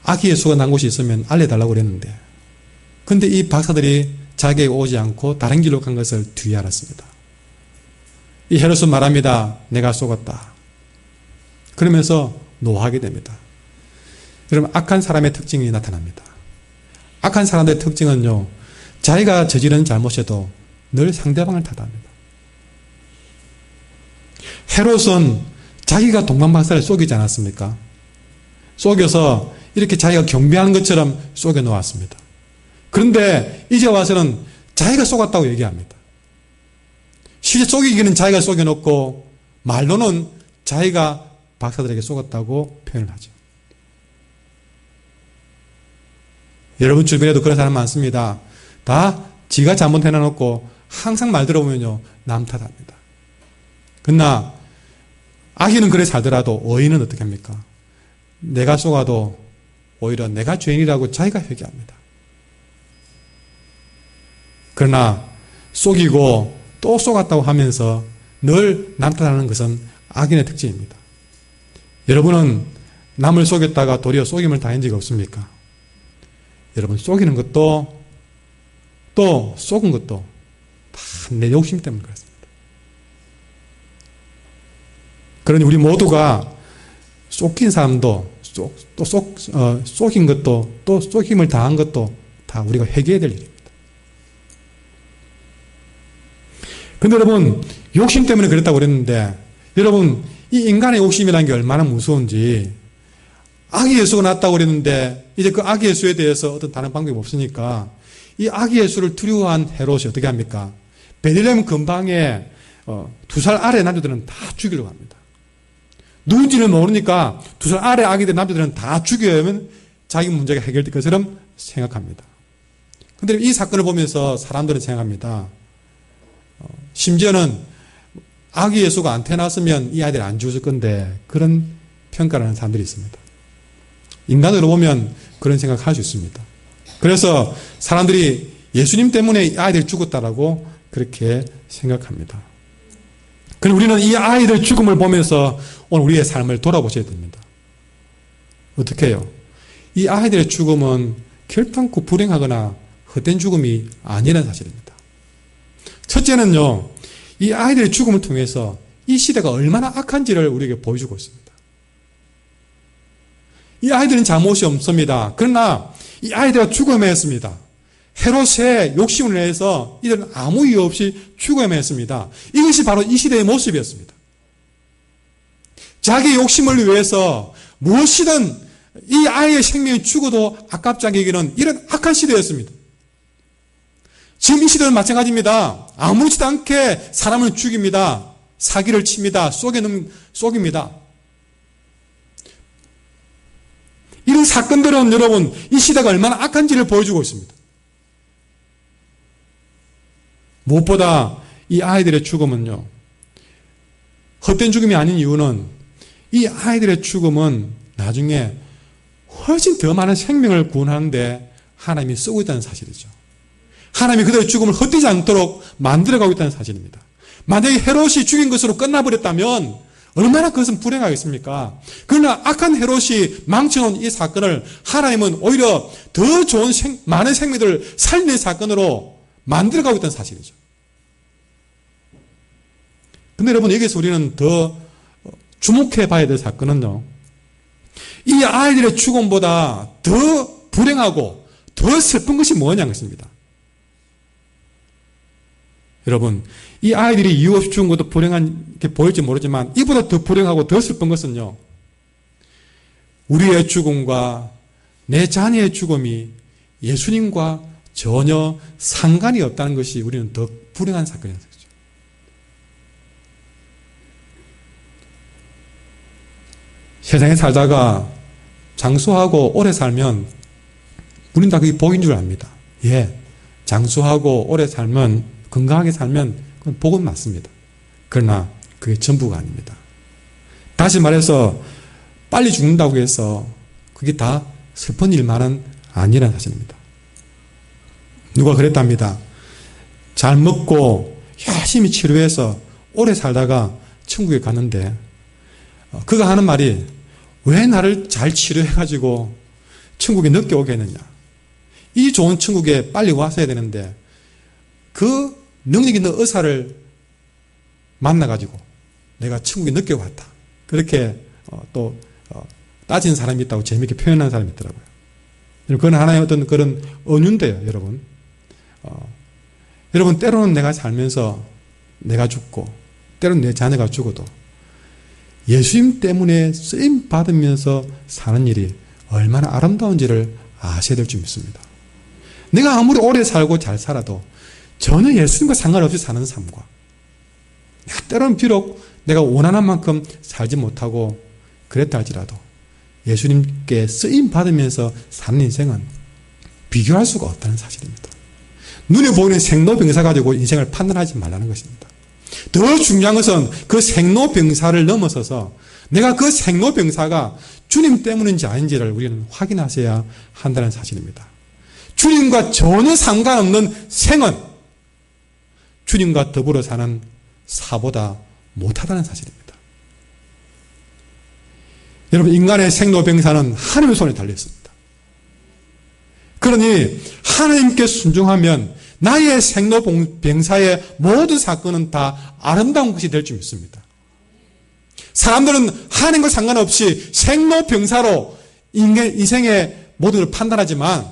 아기 예수가 난 곳이 있으면 알려달라고 그랬는데, 근데 이 박사들이 자기에게 오지 않고 다른 길로 간 것을 뒤에 알았습니다. 이 헤롯은 말합니다. 내가 속았다. 그러면서 노하게 됩니다. 여러분, 악한 사람의 특징이 나타납니다. 악한 사람들의 특징은요, 자기가 저지른 잘못에도 늘 상대방을 탓합니다. 헤롯은 자기가 동방박사를 속이지 않았습니까? 속여서 이렇게 자기가 경배하는 것처럼 속여 놓았습니다. 그런데 이제 와서는 자기가 속았다고 얘기합니다. 실제 속이기는 자기가 속여놓고 말로는 자기가 박사들에게 속았다고 표현을 하죠. 여러분 주변에도 그런 사람 많습니다. 다 지가 잘못해놔놓고 항상 말 들어보면요, 남 탓합니다. 그러나 악인은 그래 살더라도 의인은 어떻게 합니까? 내가 속아도 오히려 내가 죄인이라고 자기가 회개합니다. 그러나 속이고 또 속았다고 하면서 늘 남 탓하는 것은 악인의 특징입니다. 여러분은 남을 속였다가 도리어 속임을 당한 적이 없습니까? 여러분, 속이는 것도 또 속은 것도 다 내 욕심 때문에 그렇습니다. 그러니 우리 모두가 속인 사람도 속인 것도 또 속임을 당한 것도 다 우리가 회개해야 될 일입니다. 근데 여러분, 욕심 때문에 그랬다고 그랬는데, 여러분, 이 인간의 욕심이라는 게 얼마나 무서운지, 아기 예수가 났다고 그랬는데 이제 그 아기 예수에 대해서 어떤 다른 방법이 없으니까 이 아기 예수를 두려워한 헤롯이 어떻게 합니까? 베들레헴 근방에 2살 아래 남자들은 다 죽이려고 합니다. 누군지는 모르니까 2살 아래 아기들 남자들은 다 죽여야만 자기 문제가 해결될 것처럼 생각합니다. 그런데 이 사건을 보면서 사람들은 생각합니다. 심지어는 아기 예수가 안 태어났으면 이 아이들이 안 죽었을 건데, 그런 평가를 하는 사람들이 있습니다. 인간으로 보면 그런 생각을 할 수 있습니다. 그래서 사람들이 예수님 때문에 이 아이들이 죽었다라고 그렇게 생각합니다. 그럼 우리는 이 아이들 죽음을 보면서 오늘 우리의 삶을 돌아보셔야 됩니다. 어떻게 해요? 이 아이들의 죽음은 결단코 불행하거나 헛된 죽음이 아니라는 사실입니다. 첫째는요, 이 아이들의 죽음을 통해서 이 시대가 얼마나 악한지를 우리에게 보여주고 있습니다. 이 아이들은 잘못이 없습니다. 그러나 이 아이들은 죽음에 했습니다. 헤롯의 욕심을 내서 이들은 아무 이유 없이 죽음에 했습니다. 이것이 바로 이 시대의 모습이었습니다. 자기 욕심을 위해서 무엇이든 이 아이의 생명이 죽어도 아깝지 않게 여기는 이런 악한 시대였습니다. 지금 이 시대는 마찬가지입니다. 아무렇지도 않게 사람을 죽입니다. 사기를 칩니다. 속입니다. 이런 사건들은 여러분, 이 시대가 얼마나 악한지를 보여주고 있습니다. 무엇보다 이 아이들의 죽음은요, 헛된 죽음이 아닌 이유는 이 아이들의 죽음은 나중에 훨씬 더 많은 생명을 구원하는데 하나님이 쓰고 있다는 사실이죠. 하나님이 그들의 죽음을 헛되지 않도록 만들어가고 있다는 사실입니다. 만약에 헤롯이 죽인 것으로 끝나버렸다면 얼마나 그것은 불행하겠습니까? 그러나 악한 헤롯이 망쳐놓은 이 사건을 하나님은 오히려 더 좋은 많은 생명들을 살리는 사건으로 만들어가고 있다는 사실이죠. 근데 여러분, 여기서 우리는 더 주목해 봐야 될 사건은요, 이 아이들의 죽음보다 더 불행하고 더 슬픈 것이 뭐냐는 것입니다. 여러분, 이 아이들이 이유 없이 죽은 것도 불행한 게 보일지 모르지만 이보다 더 불행하고 더 슬픈 것은요, 우리의 죽음과 내 자녀의 죽음이 예수님과 전혀 상관이 없다는 것이 우리는 더 불행한 사건이라는 거죠. 세상에 살다가 장수하고 오래 살면 우린 다 그게 복인 줄 압니다. 예, 장수하고 오래 살면, 건강하게 살면 그건 복은 맞습니다. 그러나 그게 전부가 아닙니다. 다시 말해서 빨리 죽는다고 해서 그게 다 슬픈 일만은 아니라는 사실입니다. 누가 그랬답니다. 잘 먹고 열심히 치료해서 오래 살다가 천국에 갔는데 그가 하는 말이 왜 나를 잘 치료해가지고 천국에 늦게 오게 했느냐. 이 좋은 천국에 빨리 왔어야 되는데 그 능력 있는 의사를 만나가지고 내가 천국에 늦게 왔다. 그렇게 또 따지는 사람이 있다고 재미있게 표현하는 사람이 있더라고요. 그건 하나의 어떤 그런 은유인데요, 여러분. 여러분, 때로는 내가 살면서 내가 죽고, 때로는 내 자녀가 죽어도 예수님 때문에 쓰임 받으면서 사는 일이 얼마나 아름다운지를 아셔야 될 줄 믿습니다. 내가 아무리 오래 살고 잘 살아도 전혀 예수님과 상관없이 사는 삶과 내가 때로는 비록 내가 원하는 만큼 살지 못하고 그랬다 할지라도 예수님께 쓰임 받으면서 사는 인생은 비교할 수가 없다는 사실입니다. 눈에 보이는 생로병사 가지고 인생을 판단하지 말라는 것입니다. 더 중요한 것은 그 생로병사를 넘어서서 내가 그 생로병사가 주님 때문인지 아닌지를 우리는 확인하셔야 한다는 사실입니다. 주님과 전혀 상관없는 생은 주님과 더불어 사는 사보다 못하다는 사실입니다. 여러분, 인간의 생로병사는 하나님의 손에 달려있습니다. 그러니 하나님께 순종하면 나의 생로병사의 모든 사건은 다 아름다운 것이 될 줄 믿습니다. 사람들은 하나님과 상관없이 생로병사로 인생의 모든 걸 판단하지만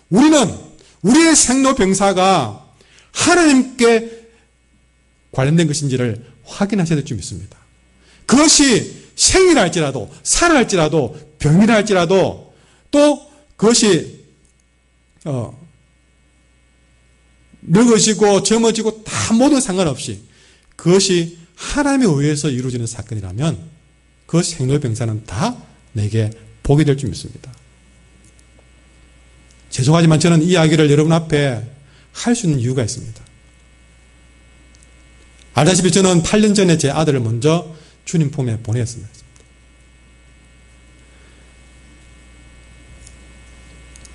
우리는 우리의 생로병사가 하나님께 관련된 것인지를 확인하셔야 될 줄 믿습니다. 그것이 생이라 할지라도 살아 할지라도 병이라 할지라도 또 그것이 늙어지고 젊어지고 다 모든 상관없이 그것이 하나님에 의해서 이루어지는 사건이라면 그 생로병사는 다 내게 복이 될 줄 믿습니다. 죄송하지만 저는 이 이야기를 여러분 앞에 할 수 있는 이유가 있습니다. 알다시피 저는 8년 전에 제 아들을 먼저 주님 품에 보냈습니다.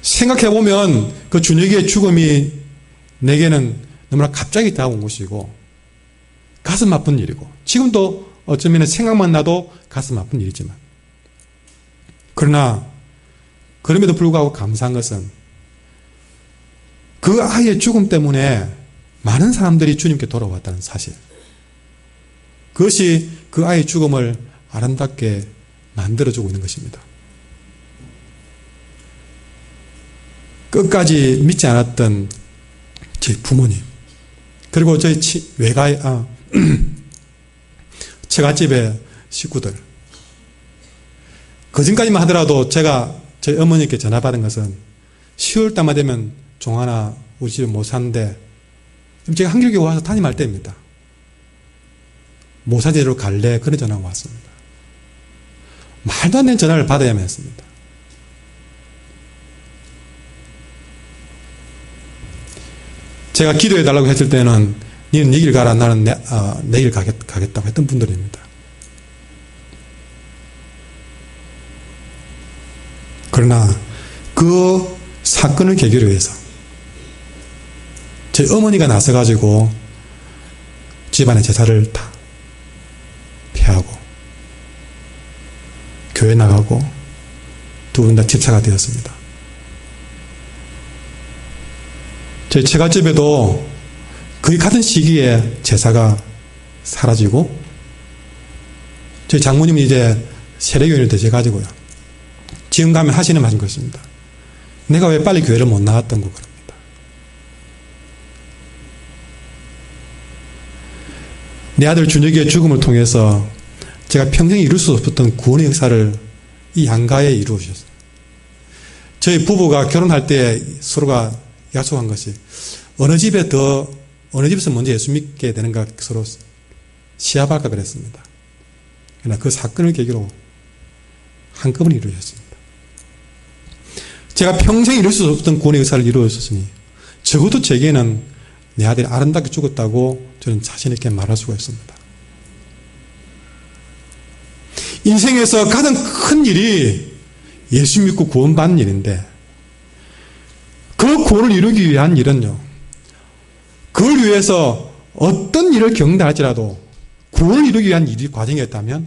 생각해보면 그 준혁이의 죽음이 내게는 너무나 갑자기 다가온 것이고 가슴 아픈 일이고 지금도 어쩌면 생각만 나도 가슴 아픈 일이지만 그러나 그럼에도 불구하고 감사한 것은 그 아이의 죽음 때문에 많은 사람들이 주님께 돌아왔다는 사실, 그것이 그 아이의 죽음을 아름답게 만들어주고 있는 것입니다. 끝까지 믿지 않았던 제 부모님, 그리고 저희 처갓집의 식구들, 그전까지만 하더라도 제가 저희 어머니께 전화 받은 것은 10월 달만 되면 종하나 우리 집에 못 사는데 제가 한길교회 와서 담임할 때입니다. 모사제로 갈래? 그런 전화가 왔습니다. 말도 안 되는 전화를 받아야만 했습니다. 제가 기도해달라고 했을 때는 너는 네 길 가라, 나는 내 길 가겠다고 했던 분들입니다. 그러나 그 사건을 계기로 해서 저희 어머니가 나서가지고 집안의 제사를 다 피하고 교회 나가고 두 분 다 집사가 되었습니다. 저희 처갓집에도 거의 같은 시기에 제사가 사라지고 저희 장모님이 이제 세례교인이 되셔가지고요. 지금 가면 하시는 말인 것입니다. 내가 왜 빨리 교회를 못 나왔던 거 그럽니다. 내 아들 준혁이의 죽음을 통해서 제가 평생 이룰 수 없었던 구원의 역사를 이 양가에 이루어주셨어요. 저희 부부가 결혼할 때 서로가 약속한 것이 어느 집에서 먼저 예수 믿게 되는가 서로 시합할까 그랬습니다. 그러나 그 사건을 계기로 한꺼번에 이루어졌습니다. 제가 평생 이룰 수 없었던 구원의 역사를 이루어졌으니 적어도 제게는 내 아들이 아름답게 죽었다고 저는 자신 있게 말할 수가 있습니다. 인생에서 가장 큰 일이 예수 믿고 구원받는 일인데 그 구원을 이루기 위한 일은요, 그걸 위해서 어떤 일을 겪는다 할지라도 구원을 이루기 위한 일이 과정이었다면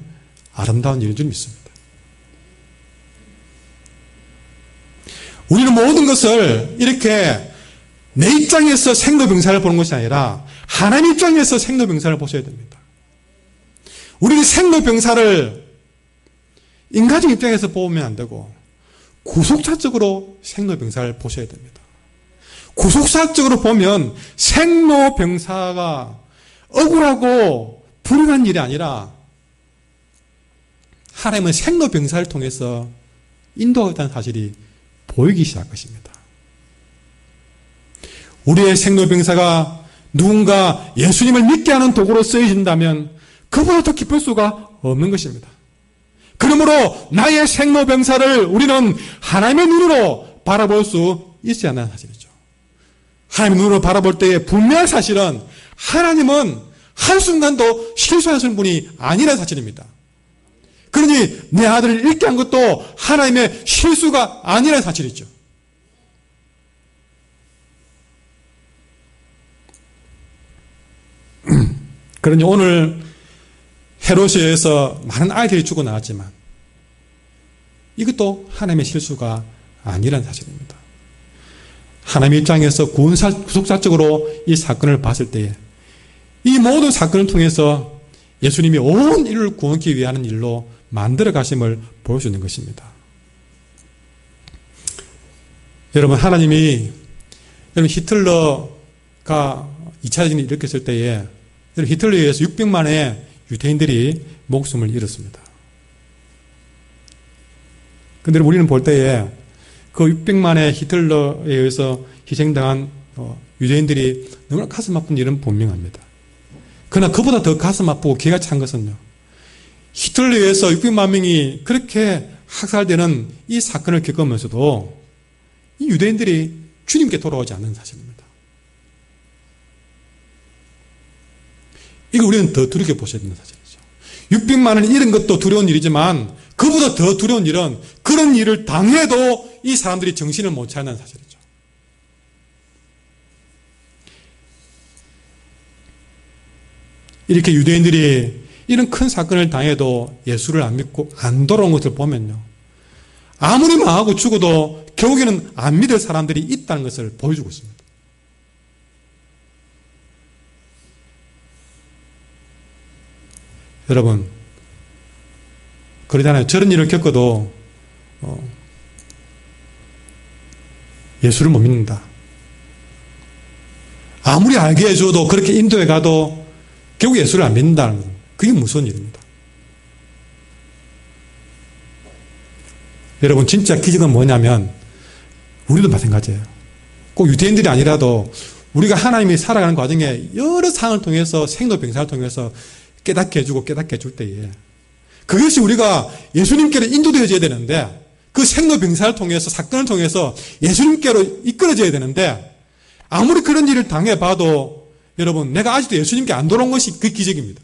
아름다운 일인 줄 믿습니다. 우리는 모든 것을 이렇게 내 입장에서 생로병사를 보는 것이 아니라 하나님 입장에서 생로병사를 보셔야 됩니다. 우리는 생로병사를 인간적 입장에서 보면 안 되고 구속사적으로 생로병사를 보셔야 됩니다. 구속사적으로 보면 생로병사가 억울하고 불행한 일이 아니라 하나님은 생로병사를 통해서 인도하겠다는 사실이 보이기 시작할 것입니다. 우리의 생로병사가 누군가 예수님을 믿게 하는 도구로 쓰여진다면 그보다 더 기쁠 수가 없는 것입니다. 그러므로 나의 생로병사를 우리는 하나님의 눈으로 바라볼 수 있어야 하는 사실이죠. 하나님의 눈으로 바라볼 때의 분명한 사실은 하나님은 한순간도 실수하시는 분이 아니라는 사실입니다. 그러니 내 아들을 잃게 한 것도 하나님의 실수가 아니라는 사실이죠. 그러니 오늘 헤롯에서 많은 아이들이 죽어나왔지만 이것도 하나님의 실수가 아니라는 사실입니다. 하나님의 입장에서 구속사적으로 이 사건을 봤을 때에 이 모든 사건을 통해서 예수님이 온 인류를 구원하기 위한 일로 만들어 가심을 보여주는 것입니다. 여러분, 하나님이 히틀러가 2차 대전을 일으켰을 때에 히틀러에 의해서 600만의 유대인들이 목숨을 잃었습니다. 그런데 우리는 볼 때에 그 600만의 히틀러에 의해서 희생당한 유대인들이 너무나 가슴 아픈 일은 분명합니다. 그러나 그보다 더 가슴 아프고 기가 찬 것은요, 히틀러에 의해서 600만 명이 그렇게 학살되는 이 사건을 겪으면서도 이 유대인들이 주님께 돌아오지 않는 사실입니다. 이거 우리는 더 두렵게 보셔야 되는 사실이죠. 600만을 잃은 것도 두려운 일이지만 그보다 더 두려운 일은 그런 일을 당해도 이 사람들이 정신을 못 차리는 사실이죠. 이렇게 유대인들이 이런 큰 사건을 당해도 예수를 안 믿고 안 돌아온 것을 보면요, 아무리 망하고 죽어도 결국에는 안 믿을 사람들이 있다는 것을 보여주고 있습니다. 여러분, 그러잖아요. 저런 일을 겪어도 예수를 못 믿는다. 아무리 알게 해줘도 그렇게 인도에 가도 결국 예수를 안 믿는다는 것, 그게 무서운 일입니다. 여러분, 진짜 기적은 뭐냐면 우리도 마찬가지예요. 꼭 유대인들이 아니라도 우리가 하나님이 살아가는 과정에 여러 상황을 통해서 생로병사를 통해서 깨닫게 해주고 깨닫게 해줄 때에 그것이 우리가 예수님께로 인도되어져야 되는데, 그 생로병사를 통해서 사건을 통해서 예수님께로 이끌어져야 되는데, 아무리 그런 일을 당해봐도 여러분, 내가 아직도 예수님께 안 돌아온 것이 그 기적입니다.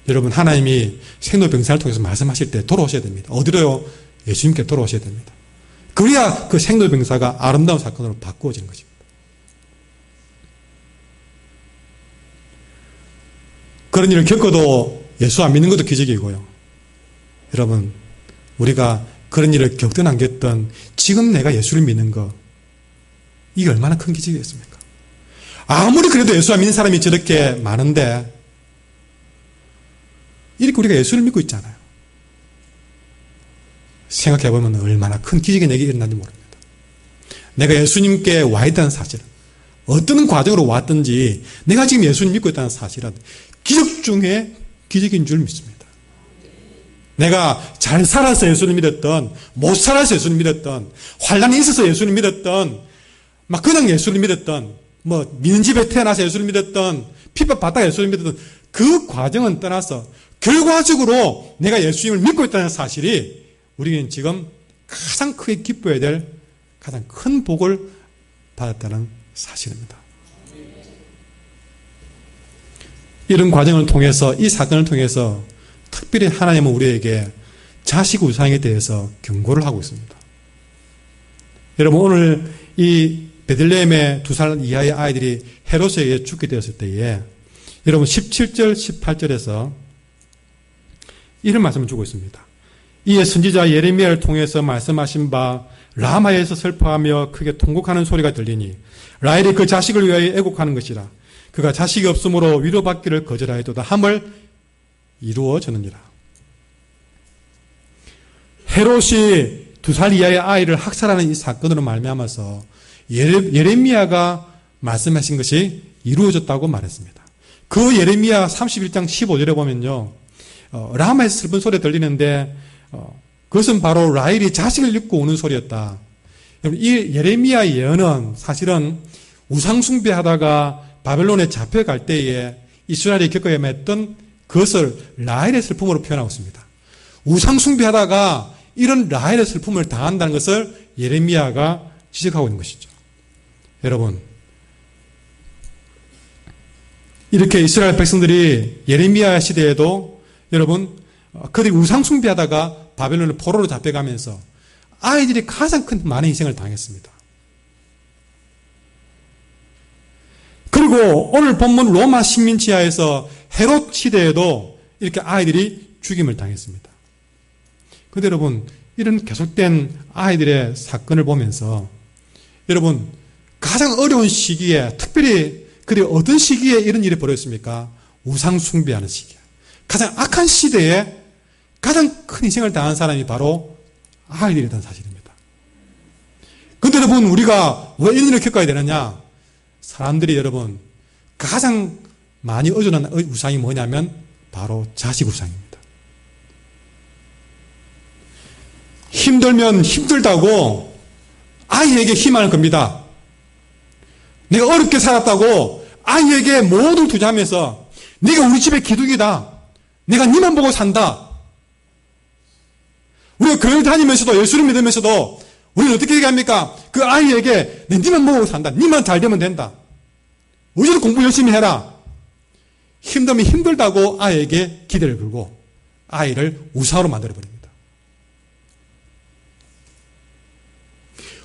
여러분, 하나님이 생로병사를 통해서 말씀하실 때 돌아오셔야 됩니다. 어디로요? 예수님께 돌아오셔야 됩니다. 그래야 그 생로병사가 아름다운 사건으로 바꾸어지는 것입니다. 그런 일을 겪어도 예수 안 믿는 것도 기적이고요. 여러분, 우리가 그런 일을 겪든 안 겪든 지금 내가 예수를 믿는 거, 이게 얼마나 큰 기적이겠습니까? 아무리 그래도 예수 안 믿는 사람이 저렇게 많은데 이렇게 우리가 예수를 믿고 있잖아요. 생각해보면 얼마나 큰 기적이 내게 일어났는지 모릅니다. 내가 예수님께 와 있다는 사실은, 어떤 과정으로 왔든지 내가 지금 예수님 믿고 있다는 사실은 기적 중에 기적인 줄 믿습니다. 내가 잘 살아서 예수님 믿었던, 못 살아서 예수님 믿었던, 환난이 있어서 예수님 믿었던, 막 그냥 예수님 믿었던, 미는 집에 태어나서 예수님 믿었던, 핍박 받다가 예수님 믿었던, 그 과정은 떠나서 결과적으로 내가 예수님을 믿고 있다는 사실이 우리는 지금 가장 크게 기뻐해야 될 가장 큰 복을 받았다는 사실입니다. 이런 과정을 통해서, 이 사건을 통해서 특별히 하나님은 우리에게 자식 우상에 대해서 경고를 하고 있습니다. 여러분, 오늘 이 베들레헴의 2살 이하의 아이들이 헤롯에 의해 죽게 되었을 때에 여러분 17절 18절에서 이런 말씀을 주고 있습니다. 이에 선지자 예레미야를 통해서 말씀하신 바 라마에서 슬퍼하며 크게 통곡하는 소리가 들리니 라헬이 그 자식을 위하여 애곡하는 것이라. 그가 자식이 없으므로 위로받기를 거절하였도다 함을 이루어졌느니라. 헤롯이 2살 이하의 아이를 학살하는 이 사건으로 말미암아서 예레미야가 말씀하신 것이 이루어졌다고 말했습니다. 그 예레미야 31장 15절에 보면요, 라마에서 슬픈 소리가 들리는데 그것은 바로 라헬이 자식을 잃고 우는 소리였다. 이 예레미야 예언은 사실은 우상숭배하다가 바벨론에 잡혀갈 때에 이스라엘이 겪어야 했던 그것을 라헬의 슬픔으로 표현하고 있습니다. 우상숭배하다가 이런 라헬의 슬픔을 당한다는 것을 예레미야가 지적하고 있는 것이죠. 여러분, 이렇게 이스라엘 백성들이 예레미야 시대에도 여러분 그들이 우상숭배하다가 바벨론의 포로로 잡혀가면서 아이들이 가장 큰 많은 희생을 당했습니다. 그리고 오늘 본문 로마 식민 지하에서 헤롯 시대에도 이렇게 아이들이 죽임을 당했습니다. 그런데 여러분, 이런 계속된 아이들의 사건을 보면서 여러분, 가장 어려운 시기에, 특별히 그들이 어떤 시기에 이런 일이 벌어졌습니까? 우상숭배하는 시기에, 가장 악한 시대에 가장 큰 희생을 당한 사람이 바로 아이들이라는 사실입니다. 그런데 여러분, 우리가 왜 이런 일을 겪어야 되느냐? 사람들이 여러분 가장 많이 의존하는 우상이 뭐냐면 바로 자식 우상입니다. 힘들면 힘들다고 아이에게 희망을 겁니다. 내가 어렵게 살았다고 아이에게 모든 투자하면서 네가 우리 집의 기둥이다. 내가 네만 보고 산다. 우리가 교회를 다니면서도 예수를 믿으면서도 우리는 어떻게 얘기합니까? 그 아이에게 네만 보고 산다. 네만 잘 되면 된다. 어제도 공부 열심히 해라. 힘들면 힘들다고 아이에게 기대를 걸고 아이를 우상으로 만들어버립니다.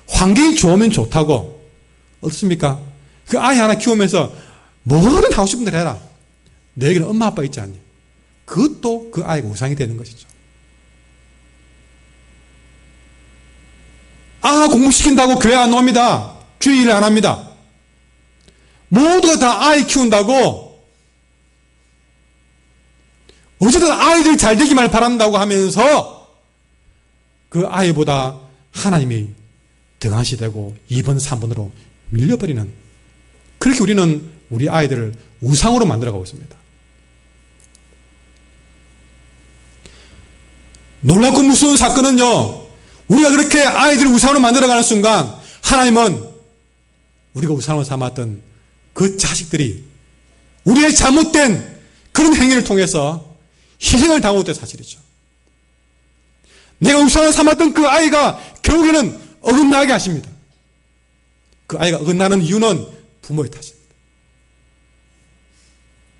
환경이 좋으면 좋다고 어떻습니까? 그 아이 하나 키우면서 뭐든 하고 싶은 대로 해라. 너에게는 엄마 아빠 있지 않니? 그것도 그 아이가 우상이 되는 것이죠. 공부시킨다고 교회 안 옵니다. 주일 안 합니다. 모두가 다 아이 키운다고 어쨌든 아이들 잘 되기만 바란다고 하면서 그 아이보다 하나님이 등한시되고 2번, 3번으로 밀려버리는, 그렇게 우리는 우리 아이들을 우상으로 만들어가고 있습니다. 놀랍고 무서운 사건은요, 우리가 그렇게 아이들을 우상으로 만들어가는 순간 하나님은 우리가 우상으로 삼았던 그 자식들이 우리의 잘못된 그런 행위를 통해서 희생을 당하고 있다는 사실이죠. 내가 우상으로 삼았던 그 아이가 결국에는 어긋나게 하십니다. 그 아이가 어긋나는 이유는 부모의 탓입니다.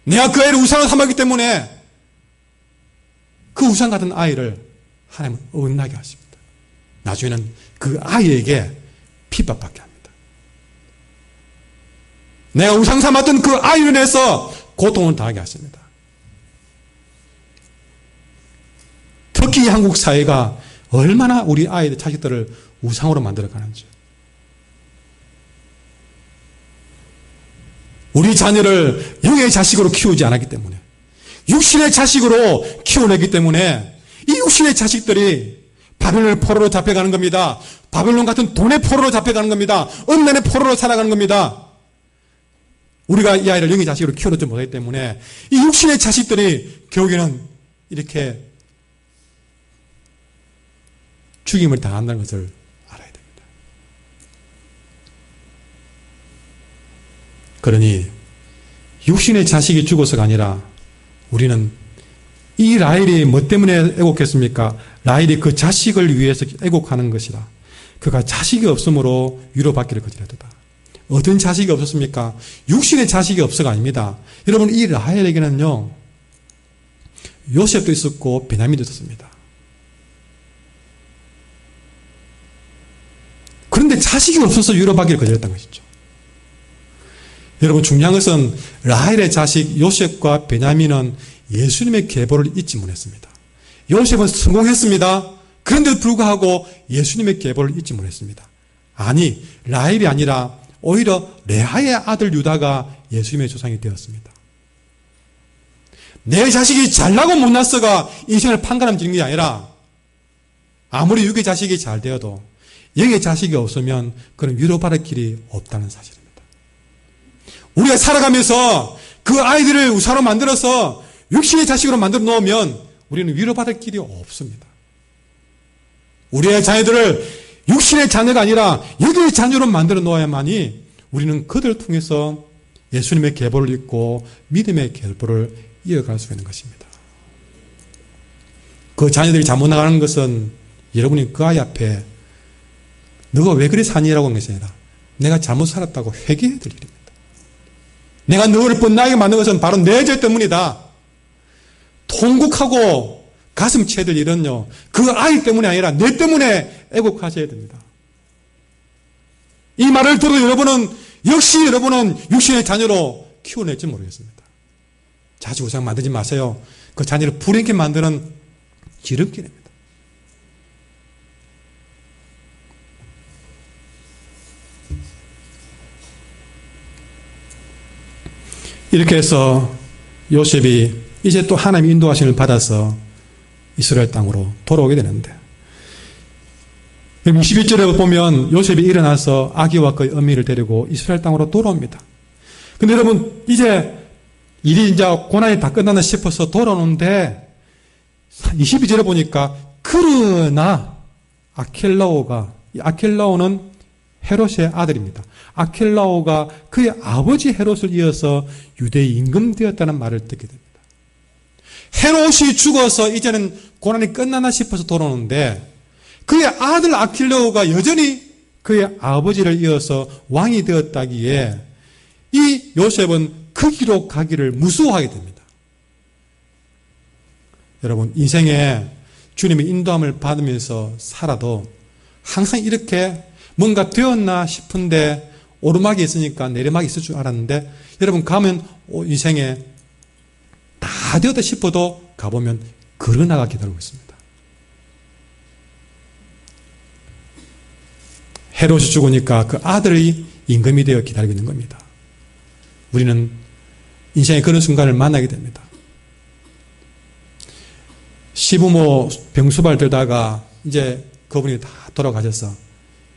내가 그 아이를 우상으로 삼았기 때문에 그 우상 같은 아이를 하나님은 어긋나게 하십니다. 나중에는 그 아이에게 핍박받게 합니다. 내가 우상 삼았던 그 아이로 인해서 고통을 당하게 하십니다. 특히 한국 사회가 얼마나 우리 아이들, 자식들을 우상으로 만들어가는지. 우리 자녀를 영의 자식으로 키우지 않았기 때문에, 육신의 자식으로 키워내기 때문에 이 육신의 자식들이 바벨론의 포로로 잡혀가는 겁니다. 바벨론 같은 돈의 포로로 잡혀가는 겁니다. 음란의 포로로 살아가는 겁니다. 우리가 이 아이를 영의 자식으로 키워놓지 못하기 때문에 이 육신의 자식들이 결국에는 이렇게 죽임을 당한다는 것을 알아야 됩니다. 그러니 육신의 자식이 죽어서가 아니라 우리는 이 라헬이 뭐 때문에 애곡했습니까? 라헬이 그 자식을 위해서 애곡하는 것이라. 그가 자식이 없으므로 위로받기를 거절했다. 어떤 자식이 없었습니까? 육신의 자식이 없어가 아닙니다. 여러분, 이 라헬에게는요, 요셉도 있었고 베냐민도 있었습니다. 그런데 그런데 자식이 없어서 유럽하기를 거절했던 것이죠. 여러분, 중요한 것은 라헬의 자식 요셉과 베냐민은 예수님의 계보를 잊지 못했습니다. 요셉은 성공했습니다. 그런데도 불구하고 예수님의 계보를 잊지 못했습니다. 아니, 라헬이 아니라 오히려 레아의 아들 유다가 예수님의 조상이 되었습니다. 내 자식이 잘나고 못났어가 인생을 판가름 지는 게 아니라 아무리 육의 자식이 잘 되어도 영의 자식이 없으면 그런 위로받을 길이 없다는 사실입니다. 우리가 살아가면서 그 아이들을 우사로 만들어서 육신의 자식으로 만들어 놓으면 우리는 위로받을 길이 없습니다. 우리의 자녀들을 육신의 자녀가 아니라 영의 자녀로 만들어 놓아야만이 우리는 그들을 통해서 예수님의 계보를 잇고 믿음의 계보를 이어갈 수 있는 것입니다. 그 자녀들이 잘못 나가는 것은 여러분이 그 아이 앞에 너가 왜 그래 사니라고 하는 것이 아니라 내가 잘못 살았다고 회개해야 될 일입니다. 내가 너를 뻔나게 만든 것은 바로 내 죄 때문이다. 통곡하고 가슴 쳐야 될 일은요, 그 아이 때문이 아니라 내 때문에 애곡하셔야 됩니다. 이 말을 들어 역시 여러분은 육신의 자녀로 키워낼지 모르겠습니다. 자주우상 만들지 마세요. 그 자녀를 불행하게 만드는 지름길입니다. 이렇게 해서 요셉이 이제 또 하나님의 인도하심을 받아서 이스라엘 땅으로 돌아오게 되는데, 21절에 보면 요셉이 일어나서 아기와 그의 어미를 데리고 이스라엘 땅으로 돌아옵니다. 근데 여러분, 이제 일이 이제 고난이 다 끝났나 싶어서 돌아오는데 22절에 보니까 그러나 아켈라오는 헤롯의 아들입니다. 아켈라오가 그의 아버지 헤롯을 이어서 유대의 임금되었다는 말을 듣게 됩니다. 헤롯이 죽어서 이제는 고난이 끝나나 싶어서 돌아오는데 그의 아들 아킬레오가 여전히 그의 아버지를 이어서 왕이 되었다기에 이 요셉은 그 길로 가기를 무서워하게 됩니다. 여러분, 인생에 주님의 인도함을 받으면서 살아도 항상 이렇게 뭔가 되었나 싶은데 오르막이 있으니까 내리막이 있을 줄 알았는데, 여러분 가면 인생에 다 되었다 싶어도 가보면 그러나가 기다리고 있습니다. 헤롯이 죽으니까 그 아들이 임금이 되어 기다리고 있는 겁니다. 우리는 인생의 그런 순간을 만나게 됩니다. 시부모 병수발 들다가 이제 그분이 다 돌아가셔서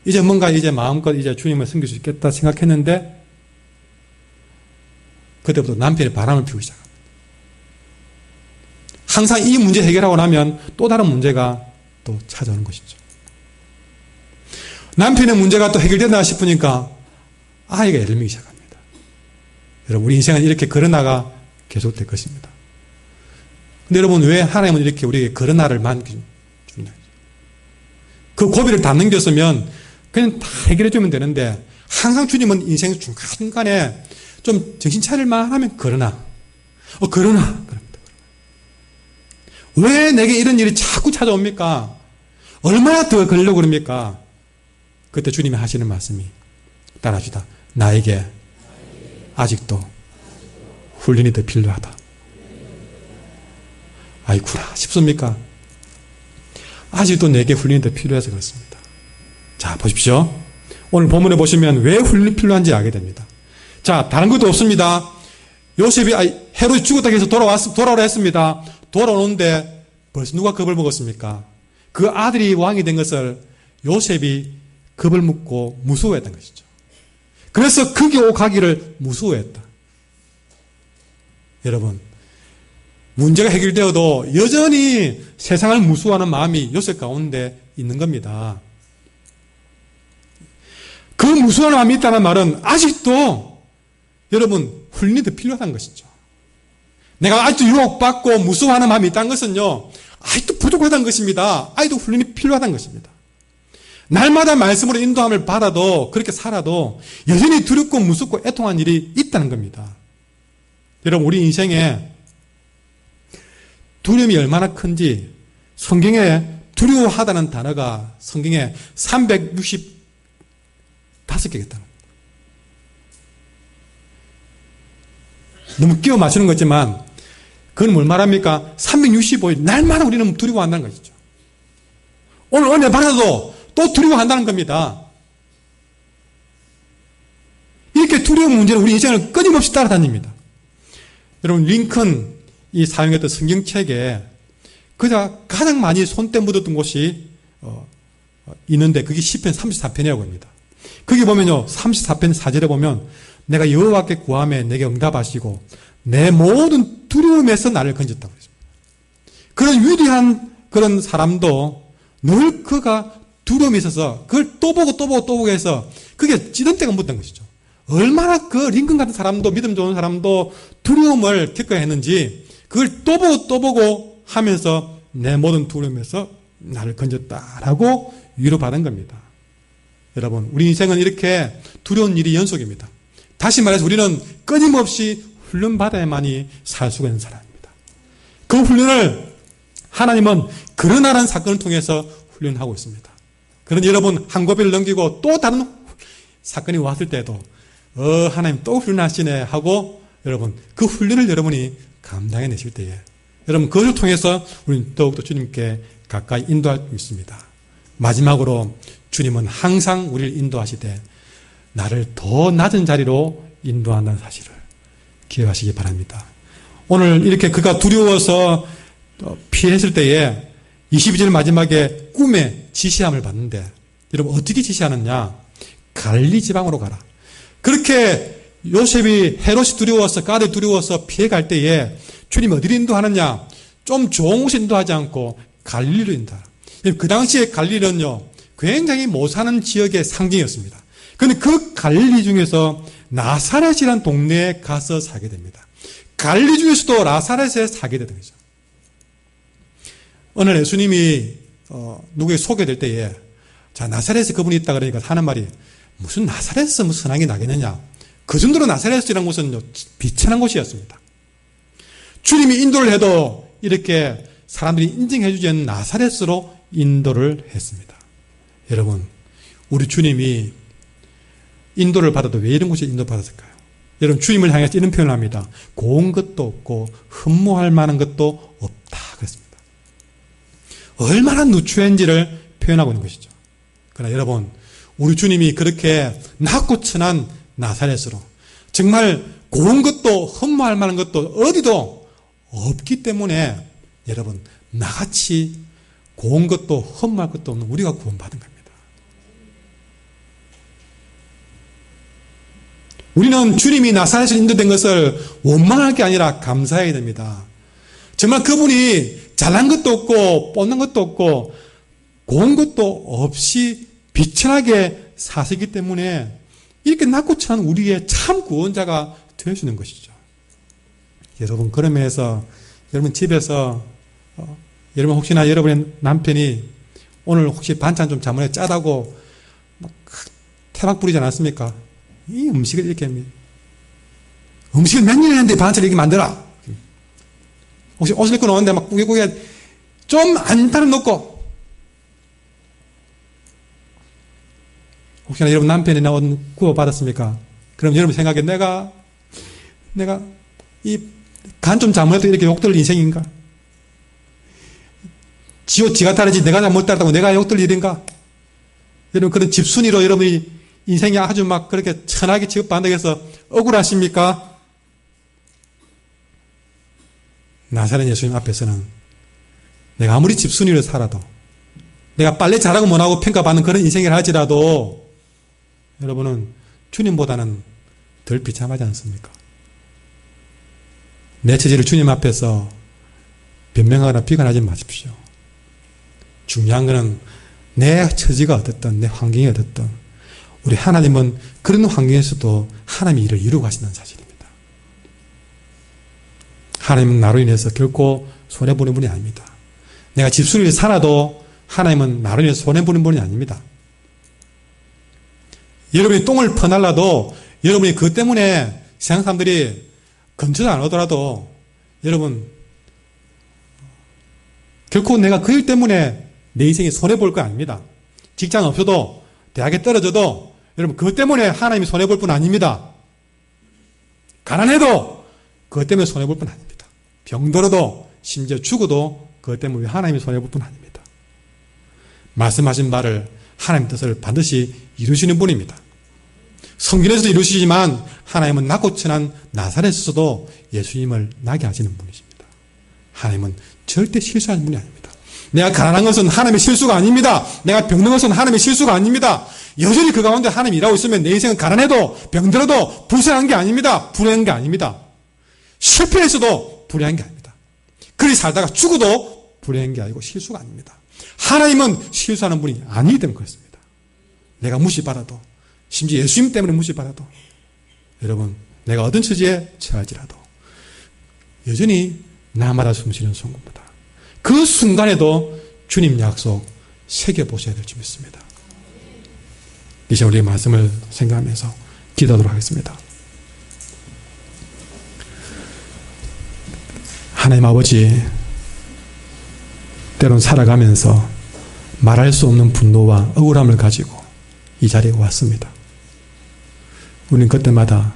이제 뭔가 이제 마음껏 이제 주님을 섬길 수 있겠다 생각했는데 그때부터 남편이 바람을 피우기 시작합니다. 항상 이 문제 해결하고 나면 또 다른 문제가 또 찾아오는 것이죠. 남편의 문제가 또 해결된다 싶으니까 아이가 애를 먹이기 시작합니다. 여러분, 우리 인생은 이렇게 걸어나가 계속될 것입니다. 근데 여러분, 왜 하나님은 이렇게 우리에게 걸어나를 주냐? 그 고비를 다 넘겼으면 그냥 다 해결해주면 되는데 항상 주님은 인생 중간중간에 좀 정신 차릴만 하면 걸어나. 그럽니다. 왜 내게 이런 일이 자꾸 찾아옵니까? 얼마나 더 걸려고 그럽니까? 그때 주님이 하시는 말씀이 따라합시다. 나에게 아직도 훈련이 더 필요하다. 아이쿠라 싶습니까? 아직도 내게 훈련이 더 필요해서 그렇습니다. 자, 보십시오. 오늘 본문에 보시면 왜 훈련이 필요한지 알게 됩니다. 자, 다른 것도 없습니다. 요셉이 헤롯이 죽었다고 해서 돌아오라 했습니다. 돌아오는데 벌써 누가 겁을 먹었습니까? 그 아들이 왕이 된 것을 요셉이 겁을 먹고 무서워했던 것이죠. 그래서 그 길 가기를 무서워했다. 여러분, 문제가 해결되어도 여전히 세상을 무서워하는 마음이 요셉 가운데 있는 겁니다. 그 무서워하는 마음이 있다는 말은 아직도 여러분 훈련이 더 필요하다는 것이죠. 내가 아직도 유혹받고 무서워하는 마음이 있다는 것은요, 아직도 부족하다는 것입니다. 아직도 훈련이 필요하다는 것입니다. 날마다 말씀으로 인도함을 받아도 그렇게 살아도 여전히 두렵고 무섭고 애통한 일이 있다는 겁니다. 여러분, 우리 인생에 두려움이 얼마나 큰지 성경에 두려워하다는 단어가 성경에 개겠다는 거예요. 너무 끼워 맞추는 거지만 그건 뭘 말합니까? 365일 날마다 우리는 두려워한다는 것이죠. 오늘 은혜 받아도 또 두려워한다는 겁니다. 이렇게 두려운 문제는 우리 인생을 끊임없이 따라다닙니다. 여러분, 링컨이 사용했던 성경책에 그가 가장 많이 손때 묻었던 곳이 있는데 그게 시편 34편이라고 합니다. 거기 보면요, 34편 4절에 보면 내가 여호와께 구하매 내게 응답하시고 내 모든 두려움에서 나를 건졌다고 했습니다. 그런 위대한 그런 사람도 늘 그가 두려움이 있어서 그걸 또 보고 해서 그게 찌든때가 묻던 것이죠. 얼마나 그 링컨 같은 사람도, 믿음 좋은 사람도 두려움을 겪어야 했는지 그걸 또 보고 하면서 내 모든 두려움에서 나를 건졌다라고 위로받은 겁니다. 여러분, 우리 인생은 이렇게 두려운 일이 연속입니다. 다시 말해서 우리는 끊임없이 훈련받아야만이 살 수가 있는 사람입니다. 그 훈련을 하나님은 그러나라는 사건을 통해서 훈련하고 있습니다. 그런데 여러분, 한 고비를 넘기고 또 다른 사건이 왔을 때도 하나님 또 훈련하시네 하고 여러분 그 훈련을 여러분이 감당해내실 때에 여러분 그것을 통해서 우리는 더욱더 주님께 가까이 인도할 수 있습니다. 마지막으로 주님은 항상 우리를 인도하시되 나를 더 낮은 자리로 인도한다는 사실을 기억하시기 바랍니다. 오늘 이렇게 그가 두려워서 피했을 때에 22절 마지막에 꿈에 지시함을 받는데 여러분 어떻게 지시하느냐? 갈릴리 지방으로 가라. 그렇게 요셉이 헤롯이 두려워서 가드 두려워서 피해갈 때에 주님이 어디로 인도하느냐? 좀 좋은 곳에 인도하지 않고 갈릴리로 인도하라. 그 당시에 갈릴리는요 굉장히 못 사는 지역의 상징이었습니다. 그런데 그 갈릴리 중에서 나사렛이라는 동네에 가서 살게 됩니다. 갈릴리 중에서도 나사렛에 살게 되는 거죠. 오늘 예수님이 누구에게 소개될 때에 자 나사렛에 그분이 있다 그러니까 하는 말이 무슨 나사렛에서 무슨 선악이 나겠느냐. 그 정도로 나사렛이라는 곳은 비천한 곳이었습니다. 주님이 인도를 해도 이렇게 사람들이 인정해 주지 않는 나사렛으로 인도를 했습니다. 여러분, 우리 주님이 인도를 받아도 왜 이런 곳에 인도받았을까요? 여러분, 주님을 향해서 이런 표현을 합니다. 고운 것도 없고 흠모할 만한 것도 없다 그랬습니다. 얼마나 누추한지를 표현하고 있는 것이죠. 그러나 여러분, 우리 주님이 그렇게 낮고 천한 나사렛으로 정말 고운 것도 흠모할 만한 것도 어디도 없기 때문에 여러분 나같이 고운 것도 흠모할 것도 없는 우리가 구원받은 겁니다. 우리는 주님이 나사렛에서 인도된 것을 원망할 게 아니라 감사해야 됩니다. 정말 그분이 잘난 것도 없고 뻔한 것도 없고 고운 것도 없이 비천하게 사시기 때문에 이렇게 낮고 천한 우리의 참 구원자가 되어주는 것이죠. 여러분, 그런 면에서 여러분 집에서 여러분 혹시나 여러분의 남편이 오늘 혹시 반찬 좀 잘못해 짜다고 막 태박 부리지 않았습니까? 이 음식을 이렇게 음식을 몇 년 했는데 반찬을 이렇게 만들어. 혹시 옷을 입고 나오는데 막 꾸깃꾸깃 좀 안 따라 놓고 혹시나 여러분 남편이 나온 구워 받았습니까? 그럼 여러분 생각에 내가 이 간 좀 잘못해도 이렇게 욕들 인생인가? 지가 따르지 내가 잘못 따르다고 내가 욕들 일인가? 여러분 그런 집순이로 여러분이 인생이 아주 막 그렇게 천하게 취급받는다고 해서 억울하십니까? 나사렛 예수님 앞에서는 내가 아무리 집순이로 살아도 내가 빨래 잘하고 못하고 평가받는 그런 인생을 할지라도 여러분은 주님보다는 덜 비참하지 않습니까? 내 처지를 주님 앞에서 변명하거나 비관하지 마십시오. 중요한 것은 내 처지가 어떻든 내 환경이 어떻든 우리 하나님은 그런 환경에서도 하나님의 일을 이루고 가신다는 사실입니다. 하나님은 나로 인해서 결코 손해보는 분이 아닙니다. 내가 집순이를 살아도 하나님은 나로 인해서 손해보는 분이 아닙니다. 여러분이 똥을 퍼날라도 여러분이 그것 때문에 세상 사람들이 근처도 안 오더라도 여러분 결코 내가 그 일 때문에 내 인생이 손해볼 거 아닙니다. 직장 없어도 대학에 떨어져도 여러분, 그것 때문에 하나님이 손해볼 뿐 아닙니다. 가난해도 그것 때문에 손해볼 뿐 아닙니다. 병들어도, 심지어 죽어도 그것 때문에 하나님이 손해볼 뿐 아닙니다. 말씀하신 바를 하나님의 뜻을 반드시 이루시는 분입니다. 성전에서도 이루시지만 하나님은 낮고 천한 나사렛에서도 예수님을 나게 하시는 분이십니다. 하나님은 절대 실수하는 분이 아닙니다. 내가 가난한 것은 하나님의 실수가 아닙니다. 내가 병든 것은 하나님의 실수가 아닙니다. 여전히 그 가운데 하나님이 일하고 있으면 내 인생은 가난해도 병들어도 불쌍한 게 아닙니다. 불행한 게 아닙니다. 실패했어도 불행한 게 아닙니다. 그리 살다가 죽어도 불행한 게 아니고 실수가 아닙니다. 하나님은 실수하는 분이 아니기 때문에 그렇습니다. 내가 무시받아도, 심지어 예수님 때문에 무시받아도, 여러분, 내가 어떤 처지에 처할지라도 여전히 나마다 숨쉬는 성구입니다. 그 순간에도 주님 약속 새겨보셔야 될 줄 믿습니다. 이제 우리의 말씀을 생각하면서 기도하도록 하겠습니다. 하나님 아버지, 때론 살아가면서 말할 수 없는 분노와 억울함을 가지고 이 자리에 왔습니다. 우리는 그때마다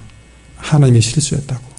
하나님이 실수였다고,